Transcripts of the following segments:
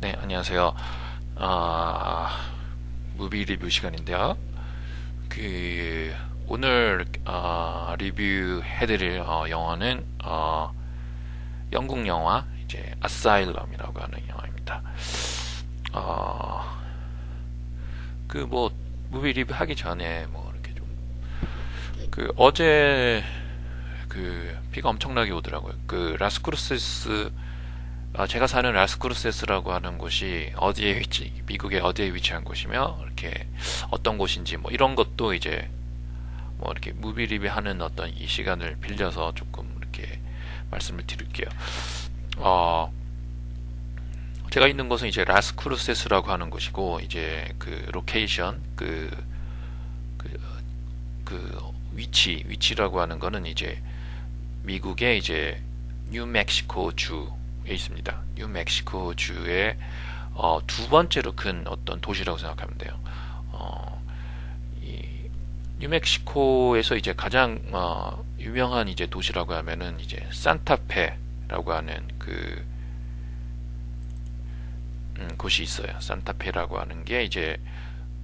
네, 안녕하세요. 무비 리뷰 시간인데요. 그, 오늘, 리뷰해드릴, 영화는, 영국 영화, 이제, 아사일럼이라고 하는 영화입니다. 어, 무비 리뷰 하기 전에, 이렇게 좀, 어제, 비가 엄청나게 오더라고요. 라스크루세스, 제가 사는 라스크루세스라고 하는 곳이 미국의 어디에 위치한 곳이며, 이렇게 어떤 곳인지, 이런 것도 이제, 이렇게 무비 리뷰하는 어떤 이 시간을 빌려서 조금 이렇게 말씀을 드릴게요. 어, 제가 있는 곳은 이제 라스크루세스라고 하는 곳이고, 이제 로케이션, 그, 위치라고 하는 거는 이제 미국의 이제 뉴멕시코 주에 있습니다. 뉴멕시코 주의 두 번째로 큰 어떤 도시라고 생각하면 돼요. 어, 이 뉴멕시코에서 이제 가장 유명한 이제 도시라고 하면은 이제 산타페라고 하는 곳이 있어요. 산타페라고 하는 게 이제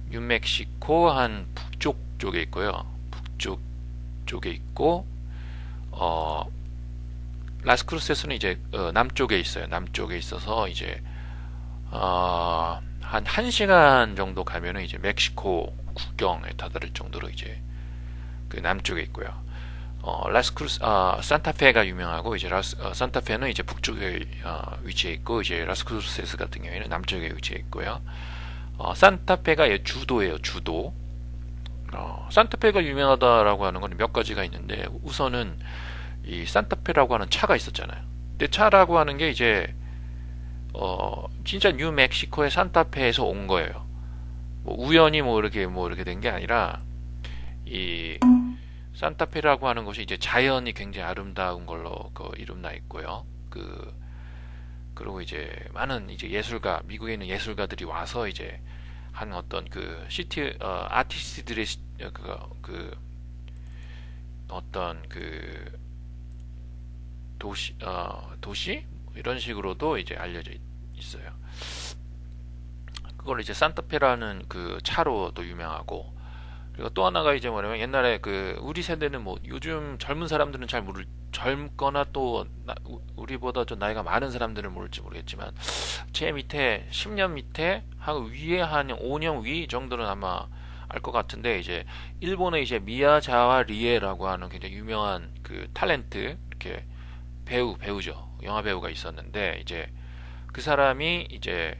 뉴멕시코 한 북쪽 쪽에 있고요. 북쪽 쪽에 있고 어, 라스크루세스는 이제 남쪽에 있어요. 남쪽에 있어서 이제 한 1시간 정도 가면은 이제 멕시코 국경에 다다를 정도로 이제 그 남쪽에 있고요. 산타페가 유명하고 이제 산타페는 이제 북쪽에 위치해 있고 이제 라스크루세스 같은 경우에는 남쪽에 위치해 있고요. 산타페가 주도예요, 주도. 산타페가 유명하다라고 하는 건 몇 가지가 있는데 우선은 이 산타페라고 하는 차가 있었잖아요. 근데 차라고 하는 게 이제 진짜 뉴멕시코의 산타페에서 온 거예요. 우연히 이렇게 된 게 아니라 이 산타페라고 하는 것이 이제 자연이 굉장히 아름다운 걸로 이름 나 있고요. 그리고 이제 많은 이제 미국에 있는 예술가들이 와서 이제 한 어떤 아티스트들의 어떤 도시 이런 식으로도 이제 알려져 있어요. 그걸 이제 산타페라는 그 차로도 유명하고 그리고 또 하나가 이제 뭐냐면 옛날에 우리 세대는 요즘 젊은 사람들은 잘 모를 젊거나 또 우리보다 좀 나이가 많은 사람들은 모를지 모르겠지만 제 밑에 10년 밑에 한 위에 한 5년 위 정도는 아마 알 것 같은데 이제 일본의 이제 미야자와 리에라고 하는 굉장히 유명한 탤런트 이렇게 배우죠. 영화 배우가 있었는데 이제 그 사람이 이제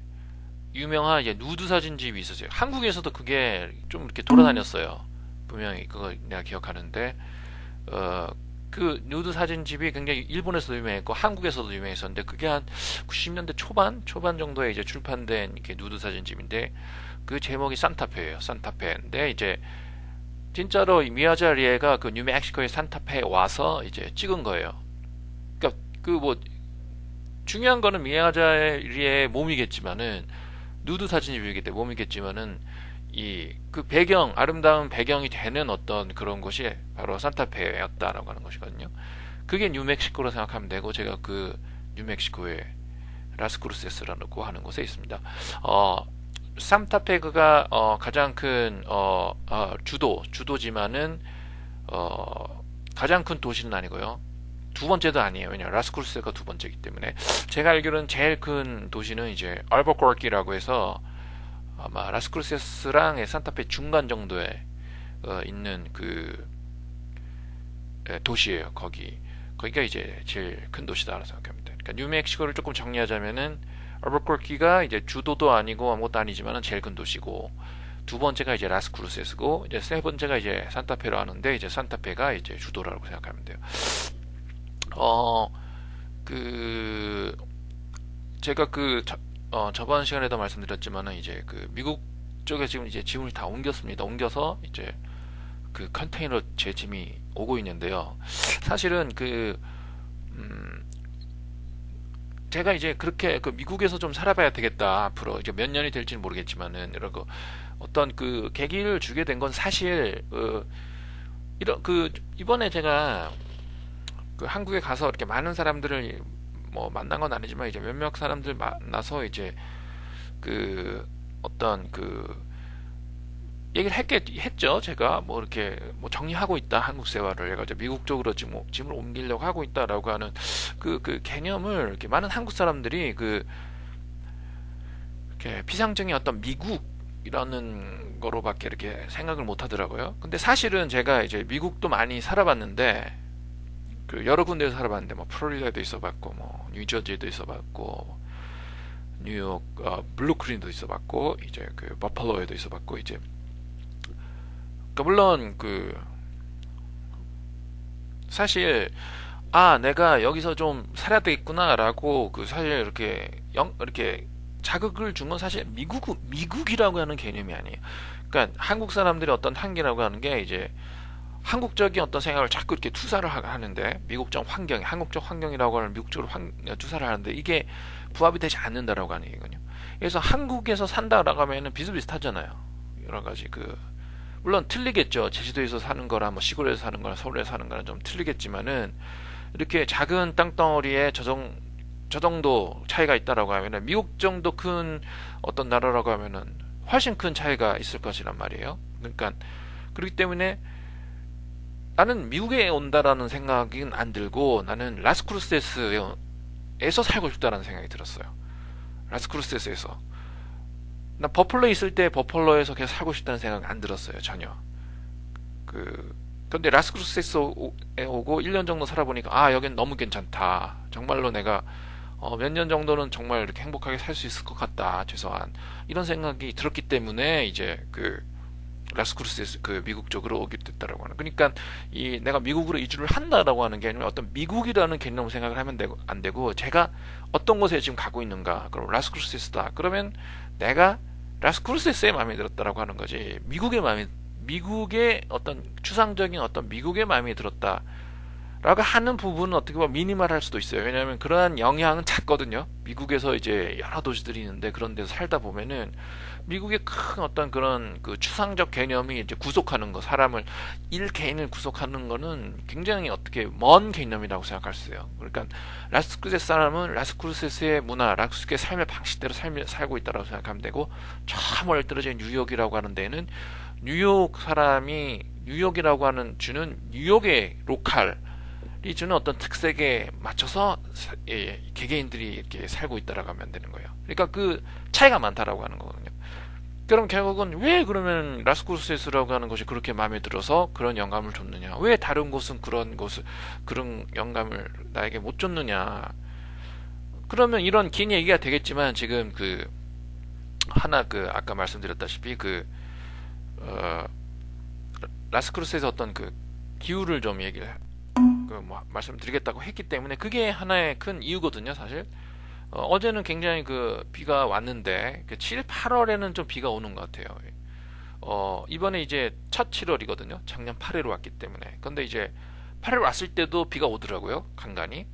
유명한 이제 누드 사진집이 있었어요. 한국에서도 그게 좀 이렇게 돌아다녔어요. 분명히 그거 내가 기억하는데 어, 그 누드 사진집이 굉장히 일본에서도 유명했고 한국에서도 유명했었는데 그게 한 90년대 초반 정도에 이제 출판된 이렇게 누드 사진집인데 그 제목이 산타페예요. 산타페인데 이제 진짜로 미야자리에가 그 뉴멕시코의 산타페에 와서 이제 찍은 거예요. 그러니까 중요한 거는 미야자리의 몸이겠지만은 누드 사진집이기 때문에 몸이겠지만은 아름다운 배경이 되는 어떤 그런 곳이 바로 산타페였다라고 하는 것이거든요. 그게 뉴멕시코로 생각하면 되고 제가 뉴멕시코의 라스크루세스라고 하는 곳에 있습니다. 산타페가 가장 큰 주도지만은 가장 큰 도시는 아니고요. 두 번째도 아니에요. 왜냐 라스크루세가 두 번째이기 때문에 제가 알기로는 제일 큰 도시는 이제 알버코르키라고 해서 아마 라스크루세스랑 산타페 중간 정도에 있는 도시예요. 거기가 이제 제일 큰 도시다라고 생각합니다. 그러니까 뉴멕시코를 조금 정리하자면은 알버코르키가 이제 주도도 아니고 아무것도 아니지만은 제일 큰 도시고 두 번째가 이제 라스크루세스고 이제 세 번째가 이제 산타페로 하는데 이제 산타페가 이제 주도라고 생각하면 돼요. 어, 그, 제가 저번 시간에도 말씀드렸지만은 이제 미국 쪽에 지금 이제 짐을 다 옮겼습니다. 옮겨서 이제 컨테이너 제 짐이 오고 있는데요. 사실은 제가 이제 그렇게 미국에서 좀 살아봐야 되겠다. 앞으로 이제 몇 년이 될지는 모르겠지만은 이런 어떤 계기를 주게 된 건 사실 이번에 제가 한국에 가서 이렇게 많은 사람들을 만난 건 아니지만 이제 몇몇 사람들 만나서 이제 그 어떤 그 얘기를 했죠. 제가 뭐 이렇게 뭐 정리하고 있다, 한국 생활을 해가지고 미국 쪽으로 짐을 옮기려고 하고 있다라고 하는 그 개념을 이렇게 많은 한국 사람들이 이렇게 비상적인 어떤 미국이라는 거로밖에 이렇게 생각을 못 하더라고요. 근데 사실은 제가 이제 미국도 많이 살아봤는데 그 여러 군데에서 살아봤는데 뭐 플로리다에도 있어봤고 뭐 뉴저지에도 있어봤고 뉴욕 블루크린도 있어봤고 이제 그 버팔로에도 있어봤고 이제 그러니까 물론 그 사실 내가 여기서 좀 살아야 되겠구나라고 그 사실 이렇게 이렇게 자극을 준 건 사실 미국이라고 하는 개념이 아니에요. 그러니까 한국 사람들이 어떤 한계라고 하는 게 이제 한국적인 어떤 생각을 자꾸 이렇게 투사를 하는데 미국적 환경, 한국적 환경이라고 하는 미국적으로 투사를 하는데 이게 부합이 되지 않는다라고 하는 얘기거든요. 그래서 한국에서 산다라고 하면은 비슷비슷하잖아요. 여러 가지 물론 틀리겠죠. 제주도에서 사는 거랑 뭐 시골에서 사는 거랑 서울에서 사는 거랑 좀 틀리겠지만은 이렇게 작은 땅덩어리에 저 정도 차이가 있다라고 하면은 미국 정도 큰 어떤 나라라고 하면은 훨씬 큰 차이가 있을 것이란 말이에요. 그러니까 그렇기 때문에 나는 미국에 온다라는 생각은 안 들고 나는 라스크루세스에서 살고 싶다라는 생각이 들었어요. 라스크루세스에서. 나 버펄러에 있을 때 버펄러에서 계속 살고 싶다는 생각은 안 들었어요. 전혀. 근데 라스크루세스에 오고 1년 정도 살아보니까 여긴 너무 괜찮다. 정말로 내가 몇 년 정도는 정말 이렇게 행복하게 살 수 있을 것 같다. 최소한. 이런 생각이 들었기 때문에 이제 라스크루세스 미국 쪽으로 오게 됐다라고 하는. 그러니까 내가 미국으로 이주를 한다라고 하는 게 아니면 어떤 미국이라는 개념을 생각을 하면 안 되고 제가 어떤 곳에 지금 가고 있는가. 그럼 라스크루세스다. 그러면 내가 라스크루세스에 마음에 들었다라고 하는 거지. 미국의 어떤 추상적인 어떤 미국의 마음에 들었다. 라고 하는 부분은 어떻게 보면 미니멀할 수도 있어요. 왜냐하면 그러한 영향은 작거든요. 미국에서 이제 여러 도시들이 있는데 그런 데서 살다 보면은 미국의 큰 어떤 그런 추상적 개념이 이제 구속하는 거, 개인을 구속하는 거는 굉장히 어떻게 먼 개념이라고 생각할 수 있어요. 그러니까 라스크루세스 사람은 라스크루세스의 문화, 라스크루세스의 삶의 방식대로 살고 있다고 생각하면 되고, 저 멀리 떨어진 뉴욕이라고 하는 데는 뉴욕 사람이 뉴욕이라고 하는 주는 뉴욕의 이 주는 어떤 특색에 맞춰서 개개인들이 이렇게 살고 있다라고 하면 되는 거예요. 그러니까 그 차이가 많다라고 하는 거거든요. 그럼 결국은 왜 그러면 라스쿠르세스라고 하는 것이 그렇게 마음에 들어서 그런 영감을 줬느냐? 왜 다른 곳은 그런 영감을 나에게 못 줬느냐? 그러면 이런 긴 얘기가 되겠지만 지금 아까 말씀드렸다시피 라스쿠르세스 어떤 기후를 좀 얘기를 말씀드리겠다고 했기 때문에 그게 하나의 큰 이유거든요, 사실. 어제는 굉장히 비가 왔는데 7, 8월에는 좀 비가 오는 것 같아요. 이번에 이제 첫 7월이거든요. 작년 8월에 왔기 때문에. 근데 이제 8월 왔을 때도 비가 오더라고요, 간간히.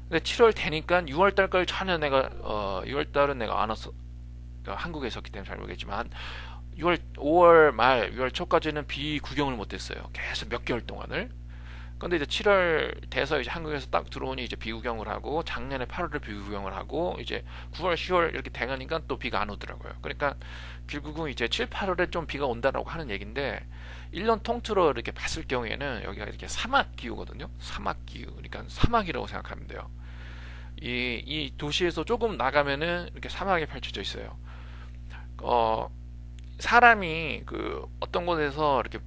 근데 7월 되니까 6월 달까지 전혀 6월 달은 내가 안 왔어. 한국에 있었기 때문에 잘 모르겠지만 5월 말, 6월 초까지는 비 구경을 못했어요. 계속 몇 개월 동안을. 근데 이제 7월 돼서 이제 한국에서 딱 들어오니 이제 비구경을 하고 작년에 8월에 비구경을 하고 이제 9월, 10월 이렇게 되니까 또 비가 안 오더라고요. 그러니까 결국은 이제 7, 8월에 좀 비가 온다라고 하는 얘기인데 1년 통틀어 이렇게 봤을 경우에는 여기가 이렇게 사막 기후거든요. 사막 기후. 그러니까 사막이라고 생각하면 돼요. 이 도시에서 조금 나가면은 이렇게 사막이 펼쳐져 있어요. 사람이 어떤 곳에서 이렇게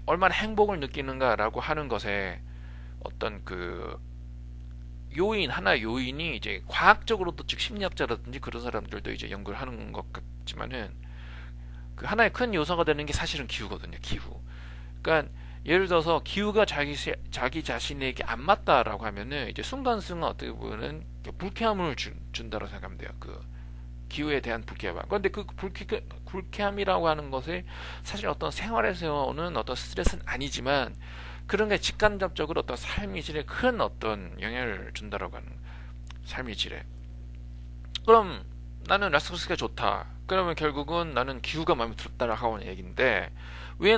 얼마나 행복을 느끼는가라고 하는 것에 어떤 하나의 요인이 이제 과학적으로도 즉 심리학자라든지 그런 사람들도 이제 연구를 하는 것 같지만은 하나의 큰 요소가 되는 게 사실은 기후거든요, 기후. 그러니까 예를 들어서 기후가 자기 자신에게 안 맞다라고 하면은 이제 순간순간 어떻게 보면은 불쾌함을 준다고 생각하면 돼요. 기후에 대한 불쾌함. 그런데 불쾌함이라고 하는 것이 사실 어떤 생활에서 오는 어떤 스트레스는 아니지만 그런 게 직간접적으로 어떤 삶의 질에 큰 어떤 영향을 준다라고 하는 삶의 질에. 그럼 나는 라스베가스가 좋다. 그러면 결국은 나는 기후가 마음에 들었다라고 하는 얘기인데 왜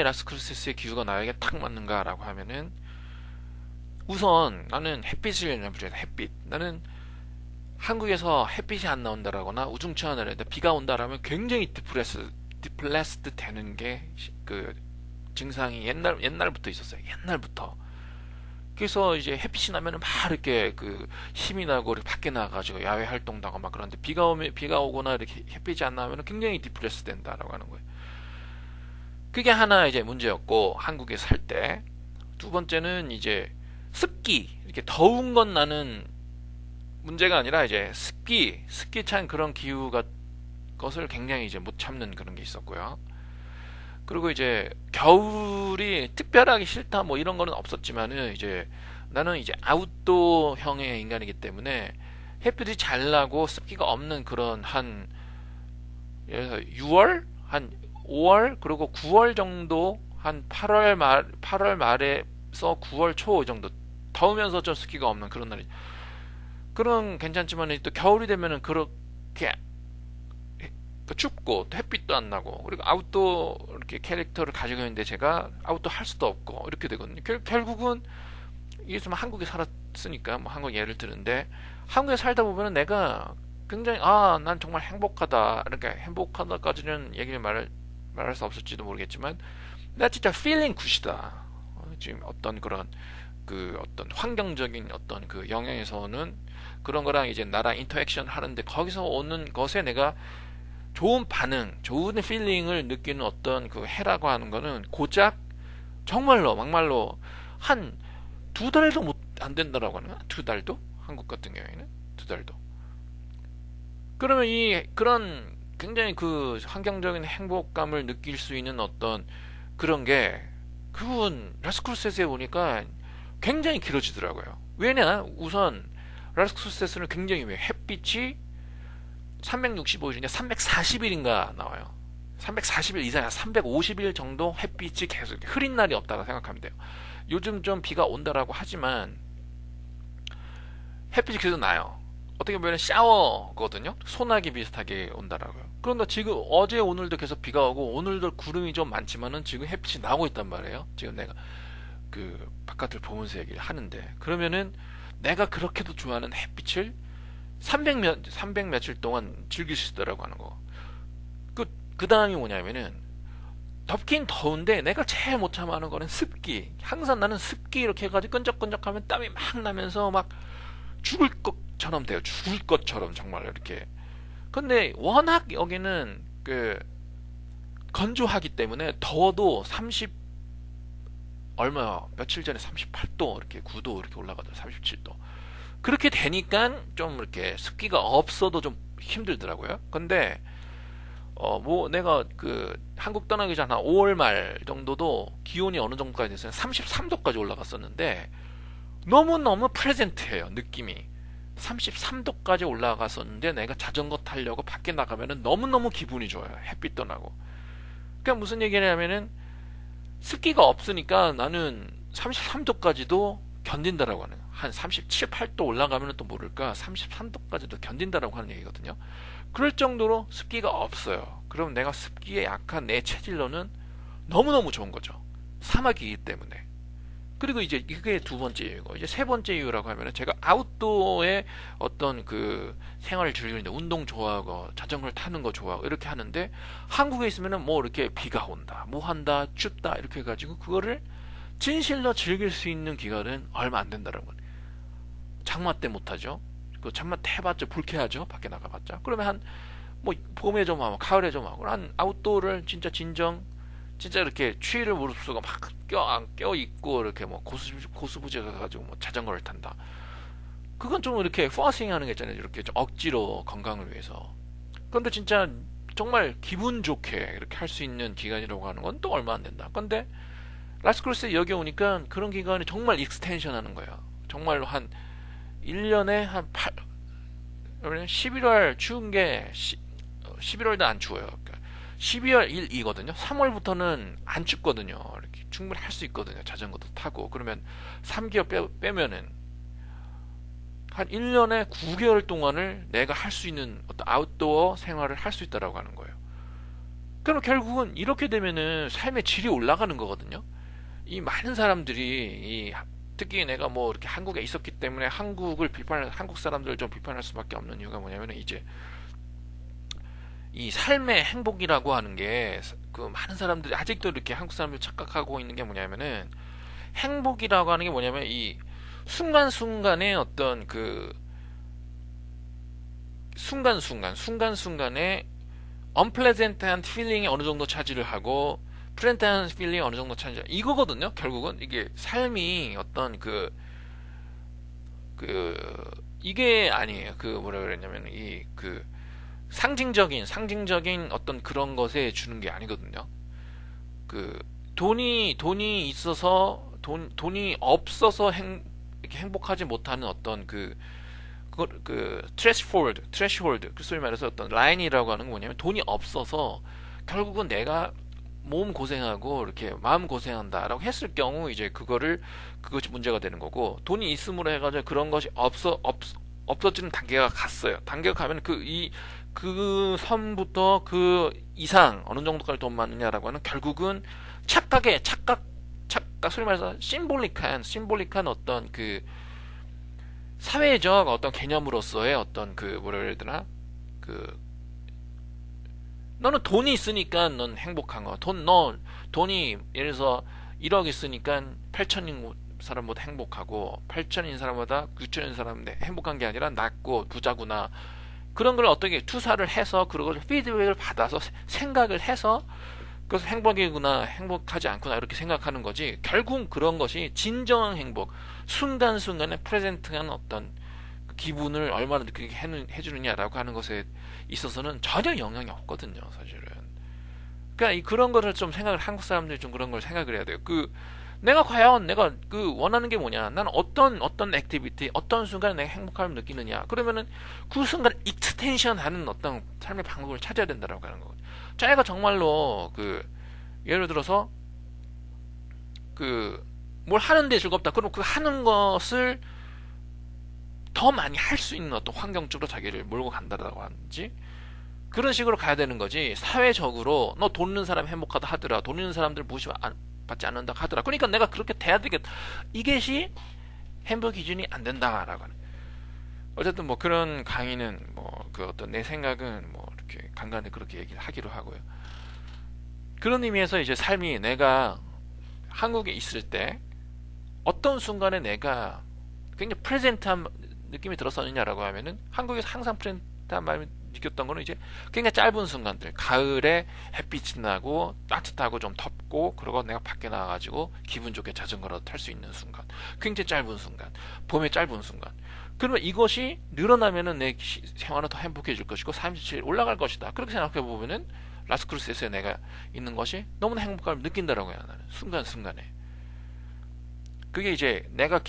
라스크루세스의 기후가 나에게 딱 맞는가라고 하면은 우선 나는 햇빛을 햇빛. 나는 한국에서 햇빛이 안 나온다라거나 우중충한 날에 비가 온다라면 굉장히 디플레스드 되는 게 그 증상이 옛날부터 있었어요. 옛날부터. 그래서 이제 햇빛이 나면은 막 이렇게 그 힘이 나고 이렇게 밖에 나가가지고 야외 활동도 하고 막 그러는데 비가 오거나 이렇게 햇빛이 안 나면은 굉장히 디프레스 된다라고 하는 거예요. 그게 하나 이제 문제였고 한국에 살 때. 두 번째는 이제 습기. 이렇게 더운 건 나는 문제가 아니라 이제 습기 찬 그런 기후가 것을 굉장히 이제 못 참는 그런 게 있었고요. 그리고 이제 겨울이 특별하게 싫다 뭐 이런 거는 없었지만은 이제 나는 이제 아웃도어형의 인간이기 때문에 햇빛이 잘 나고 습기가 없는 그런 한 예를 들어서 6월 한 5월 그리고 9월 정도 한 8월 말에서 9월 초 정도 더우면서 좀 습기가 없는 그런 날이 그런 괜찮지만 또 겨울이 되면은 그렇게 춥고 햇빛도 안 나고 그리고 아웃도어 이렇게 캐릭터를 가지고 있는데 제가 아웃도어 할 수도 없고 이렇게 되거든요. 결국은 이게 좀 한국에 살았으니까 뭐 한국 예를 드는데 한국에 살다 보면은 내가 굉장히 난 정말 행복하다 이렇게 행복하다까지는 얘기를 말할 수 없을지도 모르겠지만 나 진짜 feeling 굿이다. 지금 어떤 그런 그 어떤 환경적인 어떤 그 영향에서는 그런 거랑 이제 나랑 인터액션 하는데 거기서 오는 것에 내가 좋은 반응, 좋은 필링을 느끼는 어떤 그 해라고 하는 거는 고작 정말로 막말로 한 두 달도 못 안 된다라고 하는 거야. 두 달도? 한국 같은 경우에는 두 달도. 그러면 이 그런 굉장히 그 환경적인 행복감을 느낄 수 있는 어떤 그런 게 그건 라스쿠르셋에 보니까 굉장히 길어지더라고요. 왜냐? 우선 라스쿠르셋은 굉장히 왜 햇빛이 365일인가 340일인가 나와요. 340일 이상, 350일 정도 햇빛이 계속 흐린 날이 없다고 생각하면 돼요. 요즘 좀 비가 온다라고 하지만 햇빛이 계속 나요. 어떻게 보면 샤워거든요. 소나기 비슷하게 온다라고요. 그런데 지금 어제 오늘도 계속 비가 오고 오늘도 구름이 좀 많지만은 지금 햇빛이 나오고 있단 말이에요. 지금 내가 그 바깥을 보면서 얘기를 하는데 그러면은 내가 그렇게도 좋아하는 햇빛을 300 며칠 동안 즐길 수 있다라고 하는 거. 그 다음이 뭐냐면은 덥긴 더운데 내가 제일 못 참아하는 거는 습기. 항상 나는 습기 이렇게 해가지고 끈적끈적하면 땀이 막 나면서 막 죽을 것처럼 돼요. 죽을 것처럼 정말 이렇게. 근데 워낙 여기는 그 건조하기 때문에 더워도 30 얼마 며칠 전에 38도 이렇게 9도 이렇게 올라가더라고요. 37도. 그렇게 되니까 좀 이렇게 습기가 없어도 좀 힘들더라고요. 근데 뭐 내가 그 한국 떠나기 전 한 5월 말 정도도 기온이 어느 정도까지 됐어요. 33도까지 올라갔었는데 너무너무 프레젠트해요. 느낌이. 33도까지 올라갔었는데 내가 자전거 타려고 밖에 나가면은 너무너무 기분이 좋아요. 햇빛도 나고. 그러니까 무슨 얘기를 하면은 습기가 없으니까 나는 33도까지도 견딘다라고 하는 한 37, 8도 올라가면 또 모를까 33도까지도 견딘다라고 하는 얘기거든요. 그럴 정도로 습기가 없어요. 그럼 내가 습기에 약한 내 체질로는 너무너무 좋은 거죠. 사막이기 때문에. 그리고 이제 이게 두 번째 이유고 이제 세 번째 이유라고 하면은 제가 아웃도어의 어떤 그 생활을 즐기는데 운동 좋아하고 자전거를 타는 거 좋아하고 이렇게 하는데 한국에 있으면은 뭐 이렇게 비가 온다 뭐 한다 춥다 이렇게 해가지고 그거를 진실로 즐길 수 있는 기간은 얼마 안 된다는 거예요. 장마 때 못하죠. 그 장마 때 해봤자 불쾌하죠. 밖에 나가봤자. 그러면 한 뭐 봄에 좀 하고 가을에 좀 하고 한 아웃도어를 진짜 이렇게 추위를 무릅쓰고 막 껴 있고 이렇게 뭐 고수부지 가가지고 뭐 자전거를 탄다. 그건 좀 이렇게 포싱 하는 게 있잖아요. 이렇게 좀 억지로 건강을 위해서. 그런데 진짜 정말 기분 좋게 이렇게 할 수 있는 기간이라고 하는 건 또 얼마 안 된다. 근데 라스크로스에 여기 오니까 그런 기간이 정말 익스텐션 하는 거야. 정말로 한 1년에 한 11월 추운 게 11월도 안 추워요. 그러니까 12월 1이거든요. 3월부터는 안 춥거든요. 이렇게 충분히 할 수 있거든요. 자전거도 타고. 그러면 3개월 빼면은 한 1년에 9개월 동안을 내가 할 수 있는 어떤 아웃도어 생활을 할 수 있다라고 하는 거예요. 그럼 결국은 이렇게 되면은 삶의 질이 올라가는 거거든요. 이 많은 사람들이 이 특히 내가 뭐 이렇게 한국에 있었기 때문에 한국 사람들을 좀 비판할 수밖에 없는 이유가 뭐냐면은 이제 이 삶의 행복이라고 하는 게 그 많은 사람들이 아직도 이렇게 한국 사람들이 착각하고 있는 게 뭐냐면은 행복이라고 하는 게 뭐냐면 이 순간순간의 어떤 그 순간순간에 unpleasant한 feeling이 어느 정도 차지를 하고 플레이트한 feeling이 어느 정도 차지를 이거거든요. 결국은 이게 삶이 어떤 그 이게 아니에요. 그 뭐라 그랬냐면 이 그 상징적인 어떤 그런 것에 주는 게 아니거든요. 그 돈이 있어서 돈이 없어서 이렇게 행복하지 못하는 어떤 그 트래시홀드 그 소위 말해서 어떤 라인이라고 하는 건 뭐냐면 돈이 없어서 결국은 내가 몸 고생하고 이렇게 마음 고생한다라고 했을 경우 이제 그것이 문제가 되는 거고 돈이 있음으로 해가지고 그런 것이 없어지는 단계가 갔어요. 단계가 가면 그 선부터 그 이상 어느 정도까지 돈 많느냐라고 하는 결국은 착각 소위 말해서 심볼릭한 어떤 그 사회적 어떤 개념으로서의 어떤 그 뭐라 그래야 되나 그 너는 돈이 있으니까 넌 행복한 거야. 돈이 예를 들어서 1억 있으니까 8천인 사람보다 행복하고 8천인 사람보다 9천인 사람보다 행복한 게 아니라 낮고 부자구나. 그런 걸 어떻게 투사를 해서 그걸 피드백을 받아서 생각을 해서 그래서 행복이구나 행복하지 않구나 이렇게 생각하는 거지. 결국 그런 것이 진정한 행복 순간순간에 프레젠트한 어떤 기분을 얼마나 느끼게 해주느냐라고 하는 것에 있어서는 전혀 영향이 없거든요, 사실은. 그러니까 그런 거를 좀 한국 사람들이 좀 그런 걸 생각을 해야 돼요. 내가 과연 내가 원하는 게 뭐냐? 나는 어떤 액티비티, 어떤 순간에 내가 행복함을 느끼느냐? 그러면은 그 순간 익스텐션 하는 어떤 삶의 방법을 찾아야 된다라고 하는 거거든요. 자기가 정말로 예를 들어서 뭘 하는데 즐겁다. 그럼 그 하는 것을 더 많이 할 수 있는 어떤 환경 쪽으로 자기를 몰고 간다라고 하는지 그런 식으로 가야 되는 거지. 사회적으로 너 돈 있는 사람이 행복하다 하더라. 돈 있는 사람들 받지 않는다 하더라. 그러니까 내가 그렇게 돼야 되겠다. 이것이 행복 기준이 안 된다라고 하는. 어쨌든 뭐 그런 강의는 어떤 내 생각은 이렇게 간간히 그렇게 얘기를 하기로 하고요. 그런 의미에서 이제 삶이 내가 한국에 있을 때 어떤 순간에 내가 굉장히 프레젠트한 느낌이 들었었느냐라고 하면은 한국에서 항상 프레젠트한 마음이 느꼈던 거는 이제 굉장히 짧은 순간들 가을에 햇빛이 나고 따뜻하고 좀 덥고 그러고 내가 밖에 나가가지고 기분 좋게 자전거라도 탈 수 있는 순간 굉장히 짧은 순간 봄의 짧은 순간 그러면 이것이 늘어나면은 내 생활은 더 행복해질 것이고 삶의 질이 올라갈 것이다 그렇게 생각해 보면은 라스크루스에서 내가 있는 것이 너무나 행복감을 느낀다라고 해야 하나는 순간순간에 그게 이제 내가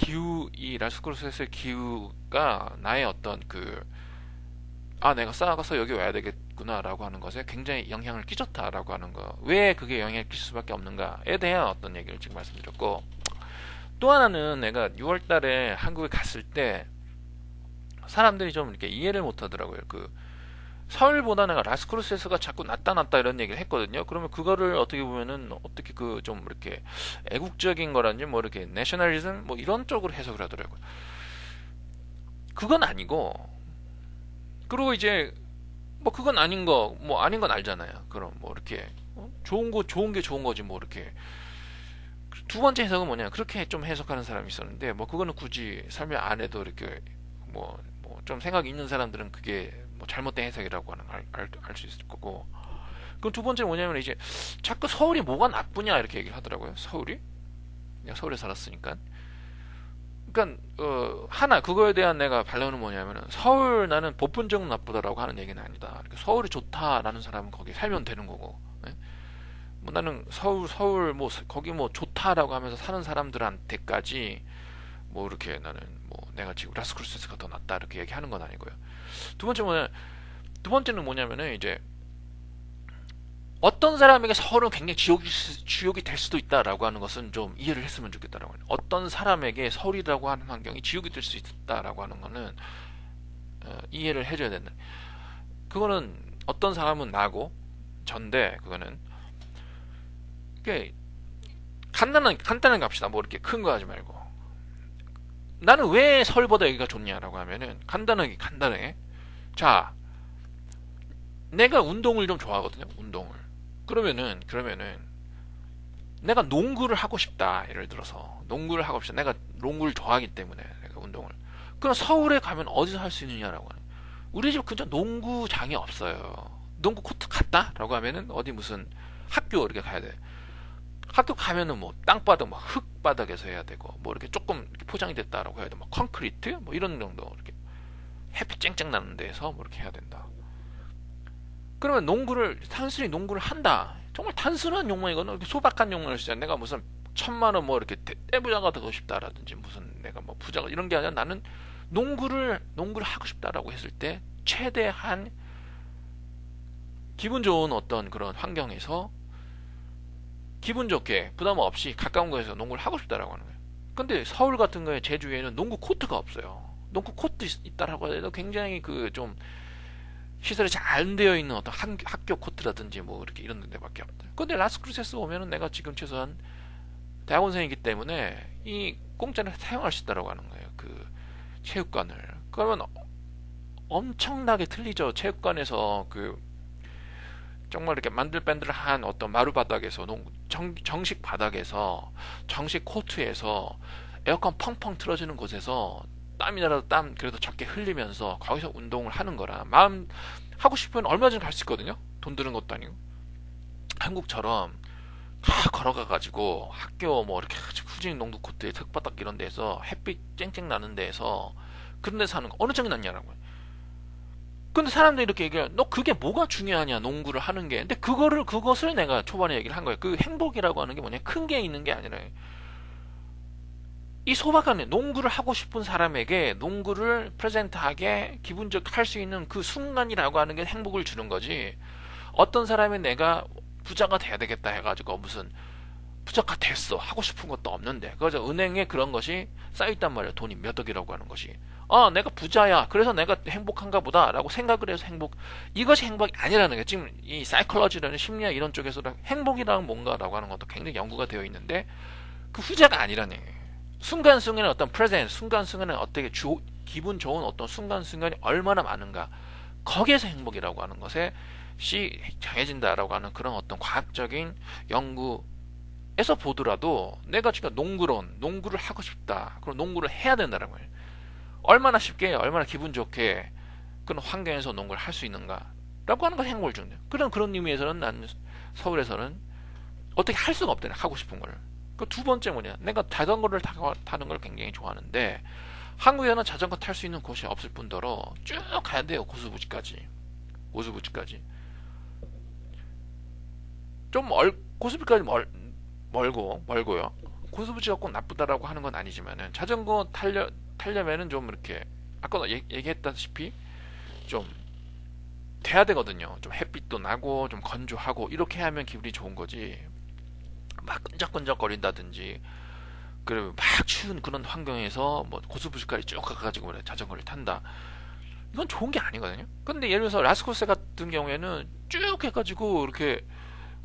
이 라스크루스에서의 기후가 나의 어떤 내가 싸워서 여기 와야 되겠구나라고 하는 것에 굉장히 영향을 끼쳤다라고 하는 거. 왜 그게 영향을 끼칠 수밖에 없는가에 대한 어떤 얘기를 지금 말씀드렸고, 또 하나는 내가 6월 달에 한국에 갔을 때 사람들이 좀 이렇게 이해를 못 하더라고요. 서울보다 내가 라스크루스에서가 자꾸 낫다 이런 얘기를 했거든요. 그러면 그거를 어떻게 보면은 어떻게 좀 이렇게 애국적인 거라든지 뭐 이렇게 내셔널리즘 뭐 이런 쪽으로 해석을 하더라고요. 그건 아니고 그리고 이제 뭐 그건 아닌 건 알잖아요. 그럼 뭐 이렇게 좋은 게 좋은 거지 뭐 이렇게 두 번째 해석은 뭐냐 그렇게 좀 해석하는 사람이 있었는데 뭐 그거는 굳이 설명 안 해도 이렇게 뭐 좀 생각이 있는 사람들은 그게 뭐 잘못된 해석이라고 하는 알 수 있을 거고 그럼 두 번째는 뭐냐면 이제 자꾸 서울이 뭐가 나쁘냐 이렇게 얘기를 하더라고요. 서울이 내가 서울에 살았으니까 그러니까 하나 그거에 대한 내가 반론은 뭐냐면은 서울 나는 보편적으로 나쁘다라고 하는 얘기는 아니다. 그러니까 서울이 좋다라는 사람은 거기 살면 되는 거고. 예? 뭐 나는 서울 뭐 거기 뭐 좋다라고 하면서 사는 사람들한테까지 뭐 이렇게 나는 뭐 내가 지금 라스크루스가 더 낫다 이렇게 얘기하는 건 아니고요. 두 번째는 뭐냐면은 이제 어떤 사람에게 서울은 굉장히 지옥이 될 수도 있다라고 하는 것은 좀 이해를 했으면 좋겠다라고 하는. 어떤 사람에게 서울이라고 하는 환경이 지옥이 될 수 있다라고 하는 거는 이해를 해줘야 된다. 그거는 어떤 사람은 나고 전데 그거는 그게 간단하게 갑시다. 뭐 이렇게 큰 거 하지 말고 나는 왜 서울보다 여기가 좋냐라고 하면은 간단하게 자, 내가 운동을 좀 좋아하거든요. 운동을. 그러면은 내가 농구를 하고 싶다. 예를 들어서 농구를 하고 싶다. 내가 농구를 좋아하기 때문에 내가 운동을. 그럼 서울에 가면 어디서 할 수 있느냐라고 하는. 우리 집 근처 농구장이 없어요. 농구 코트 갔다? 라고 하면은 어디 무슨 학교 이렇게 가야 돼. 학교 가면은 뭐 땅바닥, 뭐 흙바닥에서 해야 되고, 뭐 이렇게 조금 이렇게 포장이 됐다라고 해야 돼. 뭐 콘크리트? 뭐 이런 정도 이렇게 햇빛 쨍쨍 나는 데서 뭐 이렇게 해야 된다. 그러면 단순히 농구를 한다. 정말 단순한 욕망이거든. 소박한 욕망을 쓰자. 내가 무슨 1,000만 원 뭐 이렇게 떼부자가 되고 싶다라든지 무슨 내가 뭐 부자가 이런 게 아니라 나는 농구를 하고 싶다라고 했을 때 최대한 기분 좋은 어떤 그런 환경에서 기분 좋게 부담 없이 가까운 곳에서 농구를 하고 싶다라고 하는 거예요. 근데 서울 같은 거에 제주에는 농구 코트가 없어요. 농구 코트 있다라고 해도 굉장히 그 좀 시설이 잘 안 되어 있는 어떤 학교 코트라든지 뭐 이렇게 이런 데밖에 없다. 근데 라스크루세스 오면은 내가 지금 최소한 대학원생이기 때문에 이 공짜로 사용할 수 있다라고 하는 거예요. 그 체육관을. 그러면 엄청나게 틀리죠. 체육관에서 그 정말 이렇게 만들밴들한 어떤 마루바닥에서 정식 바닥에서 정식 코트에서 에어컨 펑펑 틀어지는 곳에서 땀이라도 땀 그래도 적게 흘리면서 거기서 운동을 하는 거라 마음 하고 싶으면 얼마든지 갈 수 있거든요. 돈 드는 것도 아니고 한국처럼 걸어가 가지고 학교 뭐 이렇게 후진 농구 코트에 흙바닥 이런 데서 햇빛 쨍쨍 나는 데에서 그런 데서 하는 거 어느 정이 낫냐라고. 근데 사람들이 이렇게 얘기해. 너 그게 뭐가 중요하냐, 농구를 하는 게. 근데 그것을 내가 초반에 얘기를 한 거예요. 그 행복이라고 하는 게 뭐냐, 큰 게 있는 게 아니라, 이 소박한 농구를 하고 싶은 사람에게 농구를 프레젠트하게 기분적 할 수 있는 그 순간이라고 하는 게 행복을 주는 거지. 어떤 사람이 내가 부자가 돼야 되겠다 해가지고 무슨 부자가 됐어 하고 싶은 것도 없는데 그래서 은행에 그런 것이 쌓여있단 말이야. 돈이 몇 억이라고 하는 것이. 아, 내가 부자야 그래서 내가 행복한가 보다 라고 생각을 해서 이것이 행복이 아니라는 게 지금 이 사이콜로지라는 심리학 이런 쪽에서 행복이란 뭔가라고 하는 것도 굉장히 연구가 되어 있는데 그 후자가 아니라는 얘기예요. 순간순간의 어떤 프레젠스, 순간순간의 어떻게 기분 좋은 어떤 순간순간이 얼마나 많은가, 거기에서 행복이라고 하는 것에 정해진다라고 하는 그런 어떤 과학적인 연구에서 보더라도 내가 지금 농구를 하고 싶다. 그럼 농구를 해야 된다는 거예요. 얼마나 쉽게, 얼마나 기분 좋게 그런 환경에서 농구를 할 수 있는가 라고 하는 건 행복을 주는 거예요. 그런 의미에서는 나는 서울에서는 어떻게 할 수가 없대요. 하고 싶은 걸. 그 두 번째 뭐냐, 내가 자전거를 타는 걸 굉장히 좋아하는데 한국에는 자전거 탈 수 있는 곳이 없을 뿐더러 쭉 가야 돼요. 고수부지까지 고수부지까지 멀고요. 고수부지가 꼭 나쁘다라고 하는 건 아니지만은 자전거 타려면은 좀 이렇게 아까 얘기했다시피 좀 돼야 되거든요. 좀 햇빛도 나고 좀 건조하고 이렇게 하면 기분이 좋은 거지. 막 끈적끈적거린다든지 그리고 막 추운 그런 환경에서 뭐 고수부지까지 쭉 가가지고 자전거를 탄다. 이건 좋은 게 아니거든요. 근데 예를 들어서 라스코스 같은 경우에는 쭉 해가지고 이렇게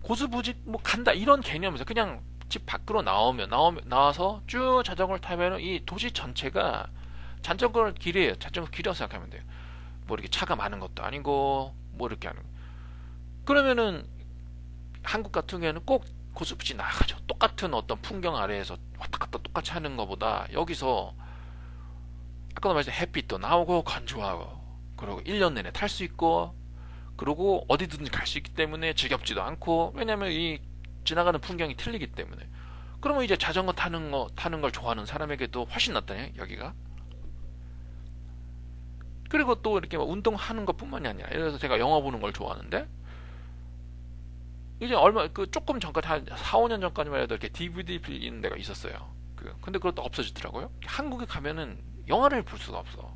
고수부지 뭐 간다 이런 개념에서 그냥 집 밖으로 나와서 쭉 자전거를 타면 이 도시 전체가 자전거 길이에요. 자전거 길이라고 생각하면 돼요. 뭐 이렇게 차가 많은 것도 아니고 뭐 이렇게 하는. 그러면은 한국 같은 경우에는 꼭 고수부지 나가죠. 똑같은 어떤 풍경 아래에서 왔다 갔다 똑같이 하는 것보다 여기서 아까도 말했듯이 햇빛도 나오고 건조하고 그리고 1년 내내 탈 수 있고 그리고 어디든지 갈 수 있기 때문에 지겹지도 않고, 왜냐면 이 지나가는 풍경이 틀리기 때문에. 그러면 이제 자전거 타는 걸 좋아하는 사람에게도 훨씬 낫다네 여기가. 그리고 또 이렇게 뭐 운동하는 것뿐만이 아니라 예를 들어서 제가 영화 보는 걸 좋아하는데 이제 조금 전까지 한 4, 5년 전까지만 해도 이렇게 DVD 빌리는 데가 있었어요. 근데 그것도 없어지더라고요. 한국에 가면은 영화를 볼 수가 없어.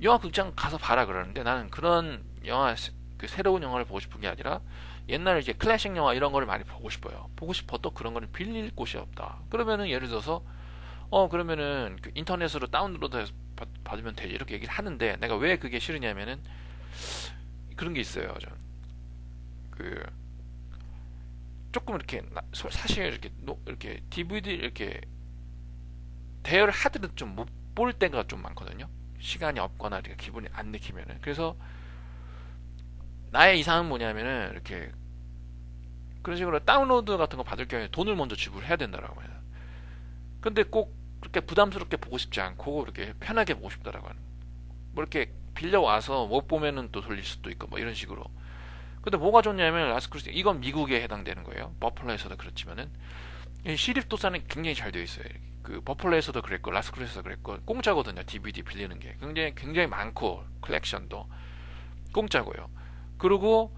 영화 극장 가서 봐라 그러는데 나는 그런 영화, 그 새로운 영화를 보고 싶은 게 아니라 옛날에 이제 클래식 영화 이런 거를 많이 보고 싶어요. 보고 싶어도 그런 거를 빌릴 곳이 없다. 그러면은 예를 들어서 그러면은 그 인터넷으로 다운로드해서 받으면 되지 이렇게 얘기를 하는데 내가 왜 그게 싫으냐면은 그런 게 있어요. 그 조금 이렇게 사실 이렇게 DVD 이렇게 대여를 하더라도 좀 볼 때가 좀 많거든요. 시간이 없거나 이렇게 기분이 안 내키면은. 그래서 나의 이상은 뭐냐면은 이렇게 그런 식으로 다운로드 같은 거 받을 경우에 돈을 먼저 지불해야 된다라고 해요. 근데 꼭 그렇게 부담스럽게 보고 싶지 않고 이렇게 편하게 보고 싶다라고 하는. 뭐 이렇게 빌려 와서 못 보면은 또 돌릴 수도 있고 뭐 이런 식으로. 근데 뭐가 좋냐면 라스크루스 이건 미국에 해당되는 거예요. 버플러에서도 그렇지만은 시립도사는 굉장히 잘 되어 있어요. 그 버플러에서도 그랬고 라스크루스에서도 그랬고 공짜거든요. DVD 빌리는 게 굉장히 많고 컬렉션도 공짜고요. 그리고